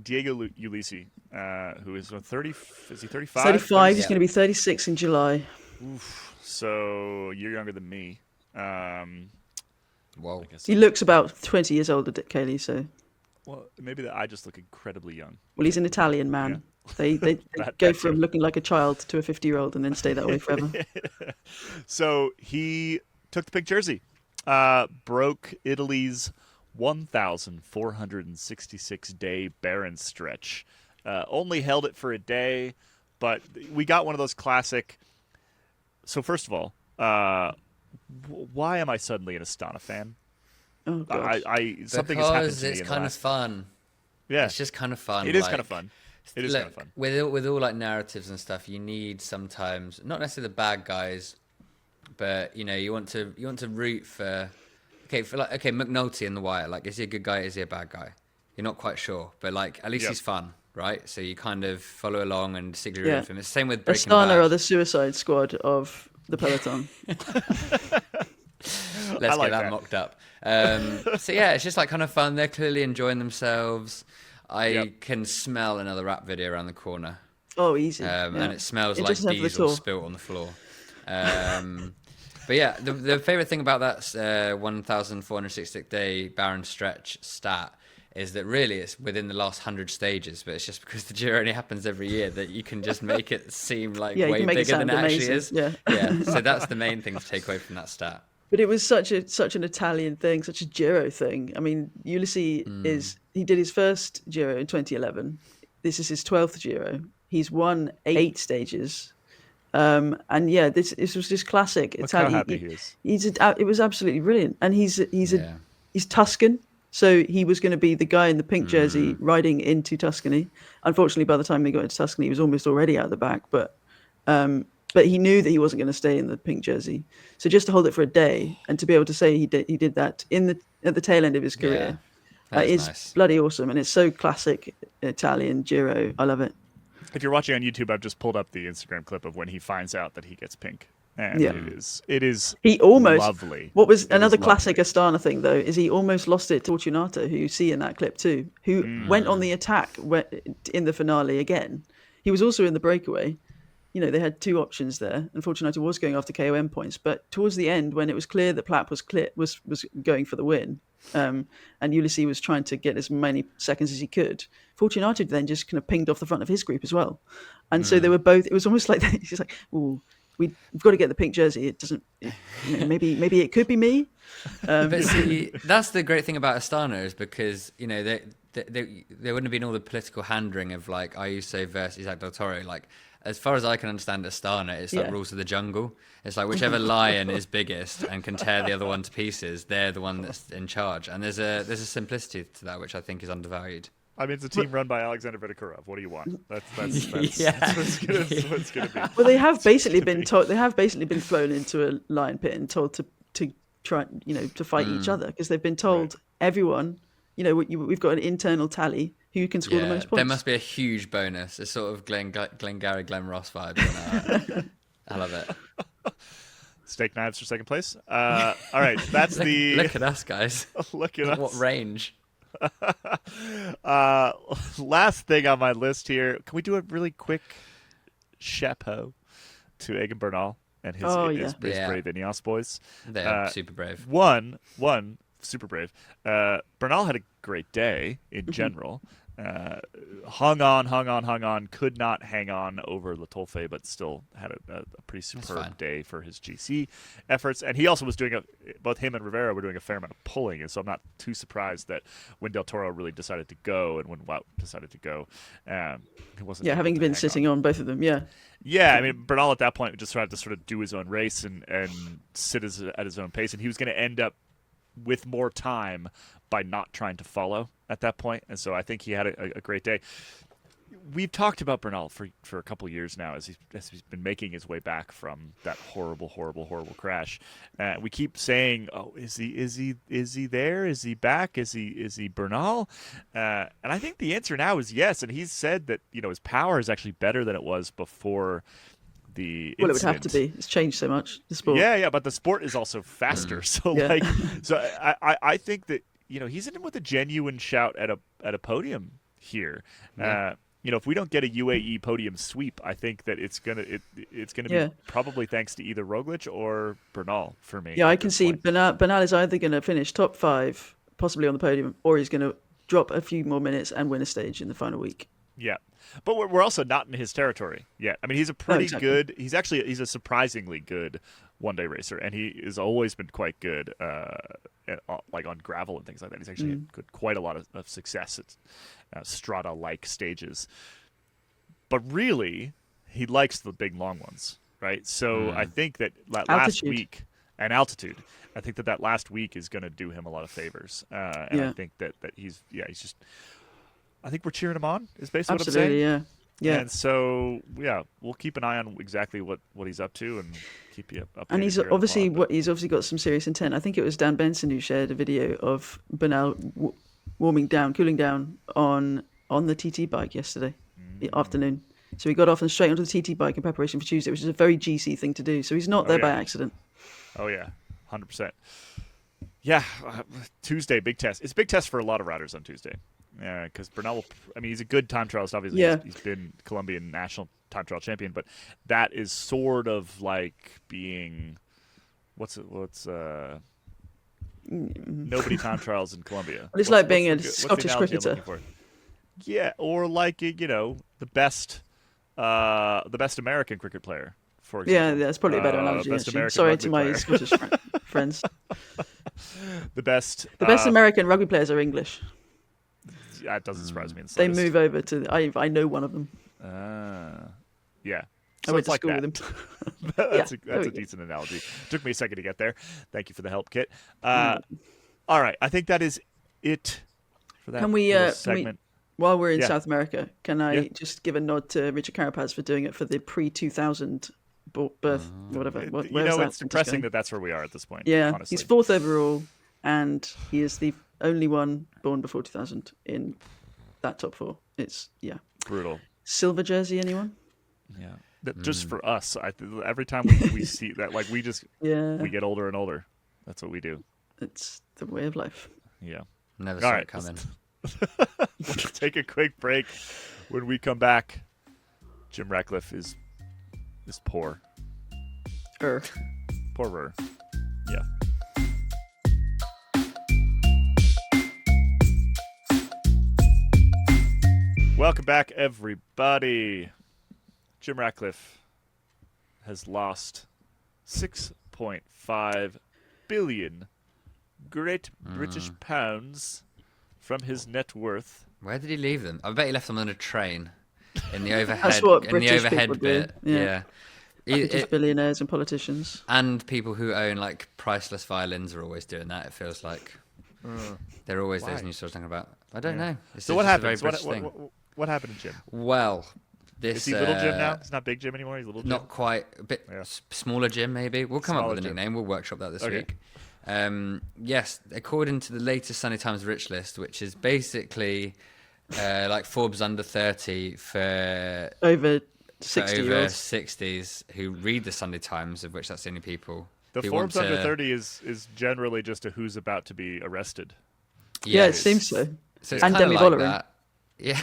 Diego Ulissi, who is 30, is he 35? 35. He's going to be 36 in July. Oof. So you're younger than me. Whoa. He looks about 20 years older than Caley, so. Well, maybe I just look incredibly young. Well, he's an Italian man. Yeah. They go from looking like a child to a 50-year-old and then stay that way forever. So he took the pink jersey, broke Italy's 1,466-day barren stretch. Only held it for a day, but we got one of those classic. So first of all, why am I suddenly an Astana fan? Oh, God. Something has happened to me. Because it's kind of fun. Yeah, it's just kind of fun. It is kind of fun. It is kind of fun. With all like narratives and stuff, you need sometimes not necessarily the bad guys, but you want to root for McNulty in the wire. Like, is he a good guy? Is he a bad guy? You're not quite sure, but like at least he's fun, right? So you kind of follow along and secretly root for him. It's the same with Breaking Bad. Astana are the Suicide Squad of the peloton. Let's get that mocked up. So yeah, it's just like kind of fun. They're clearly enjoying themselves. I can smell another rap video around the corner. Oh, easy. And it smells like diesel spilt on the floor. But yeah, the favourite thing about that 1,466-day barren stretch stat is that really it's within the last 100 stages, but it's just because the Giro only happens every year that you can just make it seem like way bigger than it actually is. Yeah. So that's the main thing to take away from that stat. But it was such an Italian thing, such a Giro thing. I mean, Ulissi he did his first Giro in 2011. This is his 12th Giro. He's won 8 stages. This was just classic Italian. How happy he is. It was absolutely brilliant. And he's Tuscan. So he was going to be the guy in the pink jersey riding into Tuscany. Unfortunately, by the time they got into Tuscany, he was almost already out the back. But he knew that he wasn't going to stay in the pink jersey. So just to hold it for a day and to be able to say he did that at the tail end of his career is nice. Bloody awesome. And it's so classic Italian Giro. I love it. If you're watching on YouTube, I've just pulled up the Instagram clip of when he finds out that he gets pink. And it is he almost lovely. What was another classic Astana thing though is he almost lost it to Fortunato, who you see in that clip too, who went on the attack in the finale again. He was also in the breakaway. They had 2 options there, and Fortunato was going after KOM points. But towards the end, when it was clear that Plapp was going for the win, and Ulissi was trying to get as many seconds as he could, Fortunato then just kind of pinged off the front of his group as well. And so they were both. It was almost like he's like, "Ooh, we've got to get the pink jersey. It doesn't. Maybe it could be me." But see, that's the great thing about Astana is because there wouldn't have been all the political hand-wring of like Ayuso versus Isaac Del Toro. Like, as far as I can understand Astana, it's like rules of the jungle. It's like whichever lion is biggest and can tear the other one to pieces, they're the one that's in charge. And there's a simplicity to that which I think is undervalued. I mean, it's a team run by Alexander Vinokurov. What do you want? That's Yeah. that's what it's going to be. Well, they have basically been told. They have basically been thrown into a lion pit and told to try, to fight each other, because they've been told everyone, we've got an internal tally who can score the most points. There must be a huge bonus. It's sort of Glengarry, Glen Ross vibes. I love it. Steak knives for second place. All right, that's the. Look at us, guys. Look at us. What range? Last thing on my list here. Can we do a really quick chapeau to Egan Bernal and his brave Ineos boys? They're super brave. One, super brave. Bernal had a great day in general. Hung on, could not hang on over La Tolfe, but still had a pretty superb day for his GC efforts. And he also was doing both him and Rivera were doing a fair amount of pulling, and so I'm not too surprised that when Del Toro really decided to go and when Wout decided to go, he wasn't. Yeah, having been sitting on both of them, yeah. Yeah, I mean, Bernal at that point just tried to sort of do his own race and sit at his own pace, and he was going to end up with more time by not trying to follow at that point. And so I think he had a great day. We've talked about Bernal for a couple of years now as he's been making his way back from that horrible crash. We keep saying, "Oh, is he there? Is he back? Is he Bernal?" And I think the answer now is yes. And he's said that his power is actually better than it was before the incident. Well, it would have to be. It's changed so much, the sport. Yeah, but the sport is also faster. So I think that he's in with a genuine shout at a podium here. Yeah. If we don't get a UAE podium sweep, I think that it's gonna be probably thanks to either Roglic or Bernal for me. Yeah, I can see Bernal is either going to finish top 5, possibly on the podium, or he's going to drop a few more minutes and win a stage in the final week. Yeah, but we're also not in his territory yet. I mean, he's a pretty good. He's a surprisingly good one-day racer, and he has always been quite good, like on gravel and things like that. He's actually had quite a lot of success at Strada-like stages. But really, he likes the big long ones, right? So I think that last week and altitude. I think that last week is going to do him a lot of favors, and I think that he's just. I think we're cheering him on. Is basically what I'm saying. Absolutely, yeah. And so, we'll keep an eye on exactly what he's up to and keep you up. And he's obviously got some serious intent. I think it was Dan Benson who shared a video of Bernal cooling down on the TT bike yesterday afternoon. So he got off and straight onto the TT bike in preparation for Tuesday, which is a very GC thing to do. So he's not there by accident. Oh yeah, 100%. Yeah, Tuesday big test. It's a big test for a lot of riders on Tuesday. Yeah, because Bernal he's a good time trialist. Obviously, he's been Colombian national time trial champion, but that is sort of like being nobody time trials in Colombia. It's like being a Scottish cricketer. Yeah, or like the best American cricket player, for example. Yeah, that's probably a better analogy. Sorry to my Scottish friends. The best American rugby players are English. That doesn't surprise me. They move over to. I know one of them. Yeah. So I went to school with him. That's a decent analogy. Took me a second to get there. Thank you for the help, Kit. All right, I think that is it for that segment. While we're in South America, can I just give a nod to Richard Carapaz for doing it for the pre-2000 birth, whatever? It's depressing that that's where we are at this point. Yeah, honestly. He's 4th overall, and he is the only one born before 2000 in that top 4. It's brutal. Silver jersey, anyone? Yeah, just for us. Every time we see that, like we get older and older. That's what we do. It's the way of life. Yeah. Never saw it coming. Let's take a quick break. When we come back, Jim Ratcliffe is poor. Poorer. Yeah. Welcome back, everybody. Jim Ratcliffe has lost 6.5 billion Great British pounds from his net worth. Where did he leave them? I bet he left them on a train in the overhead. That's what in British the overhead people bit. do. Yeah. British billionaires and politicians. And people who own like priceless violins are always doing that. It feels like There are always Why? those news stories talking about. I don't know. It's So what just a very happens? British thing. What happened to Jim? Well, this Is he Little Jim now? He's not Big Jim anymore. He's Little Jim. Not quite. A bit smaller Jim, maybe. We'll come up Smaller with a Jim. nickname. We'll workshop that this Okay. week. Yes, according to the latest Sunday Times Rich List, which is basically like Forbes under 30 for Over for 60 year over olds. 60s who read the Sunday Times, of which that's the only people. The who Forbes want under to- 30 is generally just a who's about to be arrested. Yeah, it it's- seems so. So it's And kind of Demi like Vollering. that. Yeah.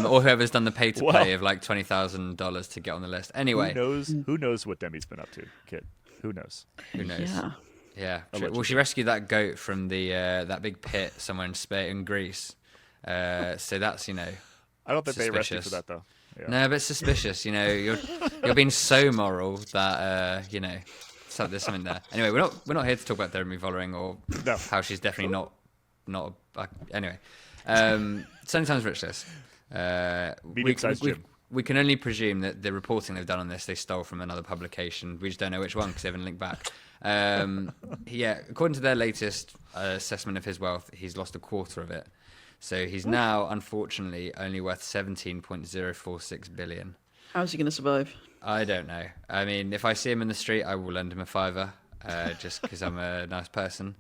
Or whoever's done the pay to Well- play of like $20,000 to get on the list. Anyway, Who knows what Demi's been up to, Kit? Who knows? who knows? Yeah. Yeah. Well, Allegedly. she rescued that goat from the that big pit somewhere in Spain, in Greece. So that's, I don't think they arrested you for Suspicious. that though. Yeah. No, but it's suspicious. You're being so moral that so there's something there. Anyway, we're not here to talk about Demi Vollering or No. how she's definitely not. Anyway, Sunday Times Rich List. Medium-sized Jim. We can only presume that the reporting they've done on this they stole from another publication. We just don't know which one because they haven't linked back. Yeah, according to their latest assessment of his wealth, he's lost a quarter of it. So he's now, unfortunately, only worth 17.046 billion. How's he going to survive? I don't know. I mean, if I see him in the street, I will lend him a fiver, just because I'm a nice person.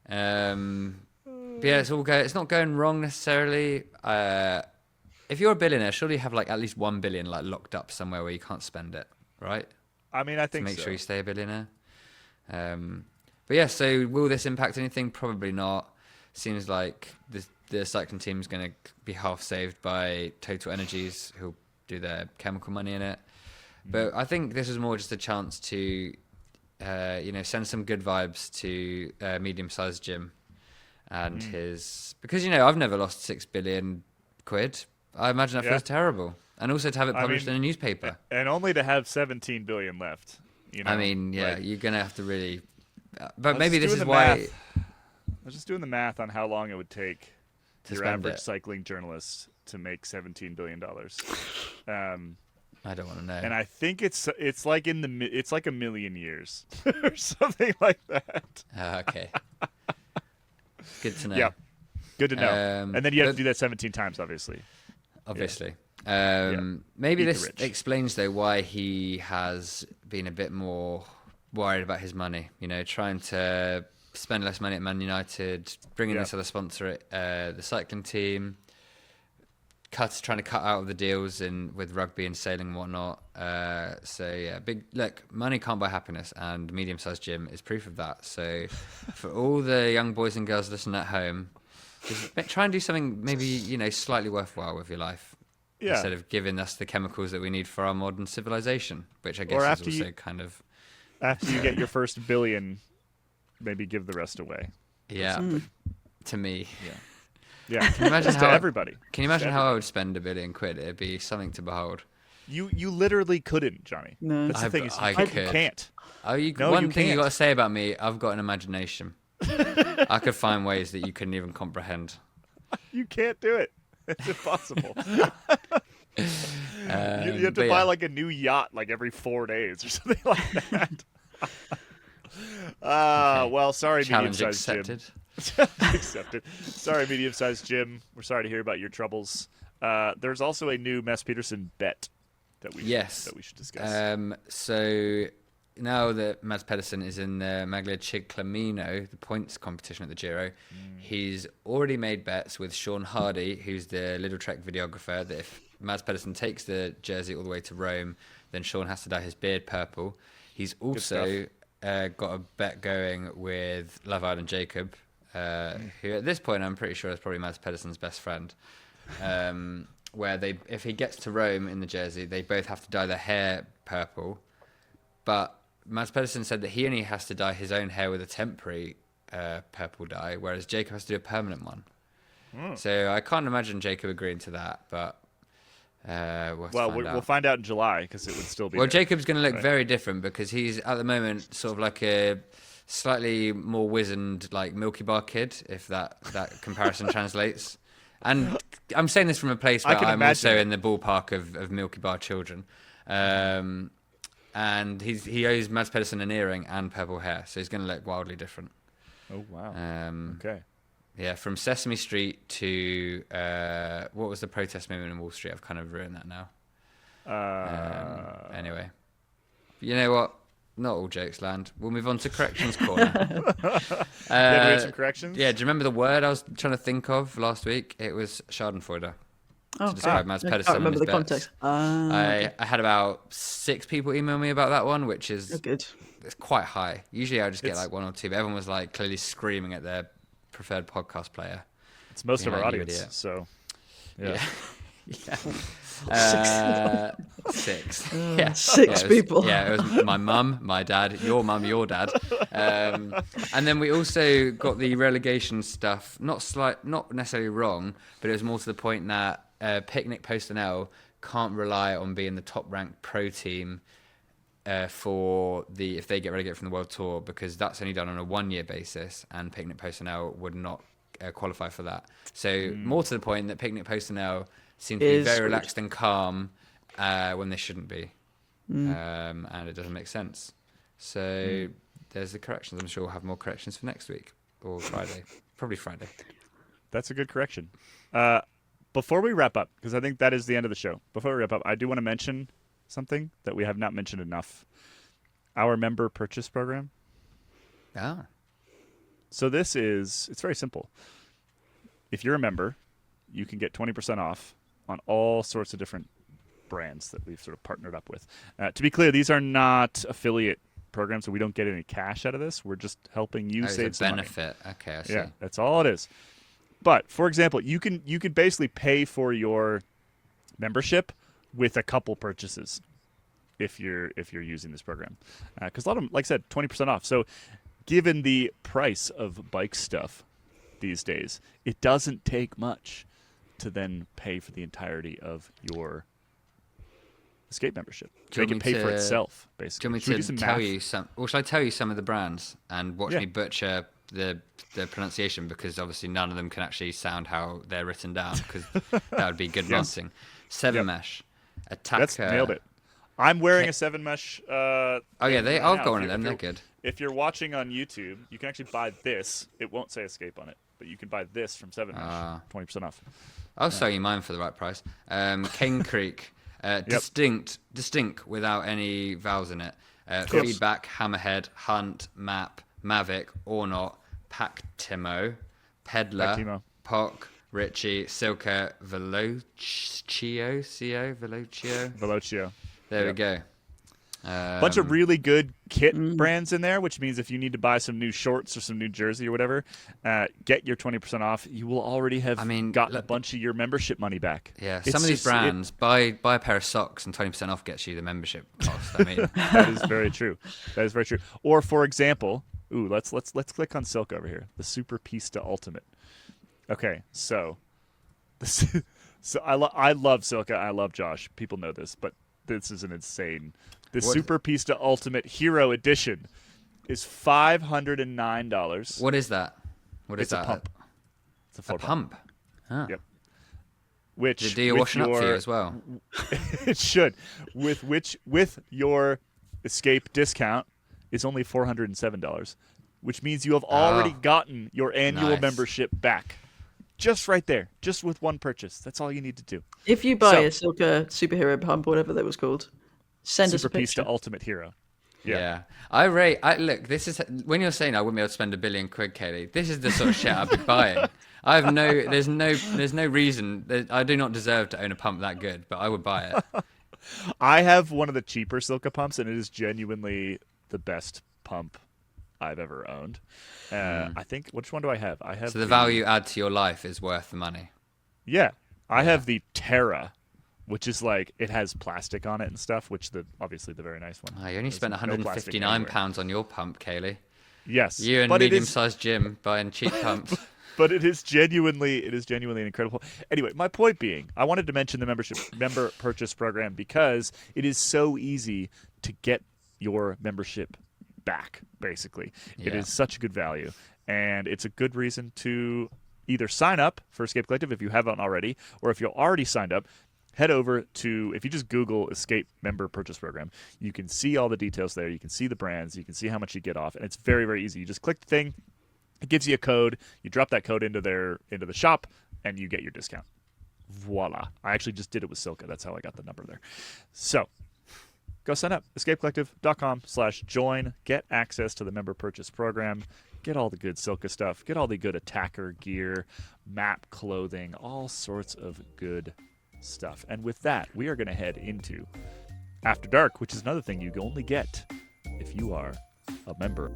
But yeah, it's not going wrong necessarily. If you're a billionaire, surely you have like at least 1 billion like locked up somewhere where you can't spend it, right? I mean, I To think make so. sure you stay a billionaire. But yeah, so will this impact anything? Probably not. Seems like the cycling team is going to be half saved by Total Energies, who'll do their chemical money in it. But I think this is more just a chance to, send some good vibes to medium-sized Jim and his, because I've never lost 6 billion quid. I imagine that Yeah. feels terrible, and also to have it I published mean, in a newspaper. And only to have 17 billion left. I mean, yeah, like- you're gonna have to really. I But was maybe just this is doing the why. math. I was just doing the math on how long it would take To your spend average it. cycling journalist to make $17 billion. I don't want to know. And I think it's like it's like a million years or something like that. Okay. Good to know. Yeah, good to know. And then you have to but- do that 17 times, obviously. Obviously. Eat Maybe the this rich. explains though why he has been a bit more worried about his money. Trying to spend less money at Man United, bring in Yeah. this other sponsor at the cycling team, trying to cut out of the deals with rugby and sailing and whatnot. So yeah, look, money can't buy happiness, and medium-sized Jim is proof of that. So for all the young boys and girls listening at home, just try and do something maybe slightly worthwhile with your life. Yeah. Instead of giving us the chemicals that we need for our modern civilization, which I guess Or is after also you- kind of After you get your first billion, maybe give the rest away. to me. Yeah, Can you imagine just to how everybody. Can you imagine how I would spend £1 billion? It'd be something to behold. You literally couldn't, Johnny. No. That's the thing. Is I you could. can't. Oh, No, one you thing you can't. got to say about me, I've got an imagination. I could find ways that you couldn't even comprehend. You can't do it. It's impossible. You have to but buy yeah. like a new yacht like every 4 days or something like that. Well, sorry, Challenge medium-sized accepted. Jim. Accepted. Sorry, medium-sized Jim. We're sorry to hear about your troubles. There's also a new Mess Peterson bet that we should discuss. So now that Mads Pedersen is in the Maglia Ciclamino, the points competition at the Giro, he's already made bets with Sean Hardy, who's the Little Trek videographer, that if Mads Pedersen takes the jersey all the way to Rome, then Sean has to dye his beard purple. He's also got a bet going with Love Island Jacob, who at this point I'm pretty sure is probably Mads Pedersen's best friend. Where if he gets to Rome in the jersey, they both have to dye their hair purple. But Mads Pedersen said that he only has to dye his own hair with a temporary purple dye, whereas Jacob has to do a permanent one. So I can't imagine Jacob agreeing to that, but We'll find out in July because it would still be. Well, there. Jacob's going to look Right. very different because he's at the moment sort of like a slightly more wizened, like Milky Bar kid, if that comparison translates. And I'm saying this from a place I where can I'm imagine also it. in the ballpark of Milky Bar children. And he owes Mads Pedersen an earring and purple hair, so he's going to look wildly different. Oh wow. Okay. Yeah, from Sesame Street to what was the protest movement in Wall Street? I've kind of ruined that now. Anyway, you know what? Not all jokes land. We'll move on to corrections corner. Do we have some corrections? Yeah, do you remember the word I was trying to think of last week? It was Schadenfreude. Oh, To describe him as I pedestal can't remember the context. I had about 6 people email me about that one, which is Good. it's quite high. Usually I just get like 1 or 2, but everyone was like clearly screaming at their preferred podcast player. It's most Being of our like, "You audience, idiot." so yeah. Yeah. 6. Yeah. Six people. Yeah, it was my mum, my dad, your mum, your dad. And then we also got the relegation stuff, not necessarily wrong, but it was more to the point that Picnic Post&L can't rely on being the top ranked pro team if they get relegated from the World Tour, because that's only done on a 1-year basis, and Picnic Post&L would not qualify for that. So more to the point that Picnic Post&L seem to be very relaxed and calm when they shouldn't be, and it doesn't make sense. So there's the corrections. I'm sure we'll have more corrections for next week or Friday, probably Friday. That's a good correction. Before we wrap up, because I think that is the end of the show. Before we wrap up, I do want to mention something that we have not mentioned enough. Our member purchase program. Ah. So it's very simple. If you're a member, you can get 20% off on all sorts of different brands that we've sort of partnered up with. To be clear, these are not affiliate programs, so we don't get any cash out of this. We're just helping you save some money. Benefit. Okay, I see. Yeah, that's all it is. But for example, you can basically pay for your membership with a couple purchases if you're using this program, because a lot of them, like I said, 20% off. So given the price of bike stuff these days, it doesn't take much to then pay for the entirety of your escape membership. Make it pay for itself, basically. Do you want me to tell you some, or shall I tell you some of the brands and watch me butcher the pronunciation, because obviously none of them can actually sound how they're written down, because that would be good marketing. 7-mesh, Attacker. That's nailed it. I'm wearing a 7-mesh. Oh yeah, I'll go on them. They're good. If you're watching on YouTube, you can actually buy this. It won't say Escape on it, but you can buy this from 7-mesh, 20% off. I'll sell you mine for the right price. Cane Creek, distinct without any vowels in it. Feedback, Hammerhead, Hunt, Map, Mavic, Or Not, Pactimo, Peddler, Poc, Richie, Silka, Velocio. There we go. Bunch of really good kit brands in there, which means if you need to buy some new shorts or some new jersey or whatever, get your 20% off. You will already have gotten a bunch of your membership money back. Yeah, some of these brands, buy a pair of socks and 20% off gets you the membership cost. I mean, that is very true. That is very true. Or for example, let's click on Silk over here, the Super Pista Ultimate. Okay, so I love Silka. I love Josh. People know this, but this is an insane. The Super Pista Ultimate Hero Edition is $509. What is that? What is that? A pump. It's a full pump. Huh. Yep. Which do your washing up for you as well? It should. With your Escape discount, is only $407, which means you have already gotten your annual membership back. Just right there, just with one purchase. That's all you need to do. If you buy a Silka superhero pump, whatever that was called, send us a picture. Super Pista Ultimate Hero. Yeah. Look, this is when you're saying I wouldn't be able to spend £1 billion, Caley. This is the sort of shit I'd be buying. There's no reason. I do not deserve to own a pump that good, but I would buy it. I have one of the cheaper Silka pumps, and it is genuinely the best pump I've ever owned. I think, which one do I have? So the value add to your life is worth the money. Yeah. I have the Terra, which is like, it has plastic on it and stuff, which obviously the very nice one. You only spent £159 on your pump, Caley. Yes. You and medium-sized Jim buying cheap pumps. But it is genuinely an incredible. Anyway, my point being, I wanted to mention the member purchase program because it is so easy to get your membership back, basically. It is such a good value, and it's a good reason to either sign up for Escape Collective if you haven't already, or if you're already signed up, head over to, if you just Google Escape Member Purchase Program, you can see all the details there. You can see the brands. You can see how much you get off, and it's very, very easy. You just click the thing, It gives you a code. You drop that code into the shop, and you get your discount. Voila. I actually just did it with Silka. That's how I got the number there. So go sign up. escapecollective.com/join. Get access to the member purchase program. Get all the good Silka stuff. Get all the good attacker gear, map clothing, all sorts of good stuff. And with that, we are going to head into After Dark, which is another thing you can only get if you are a member.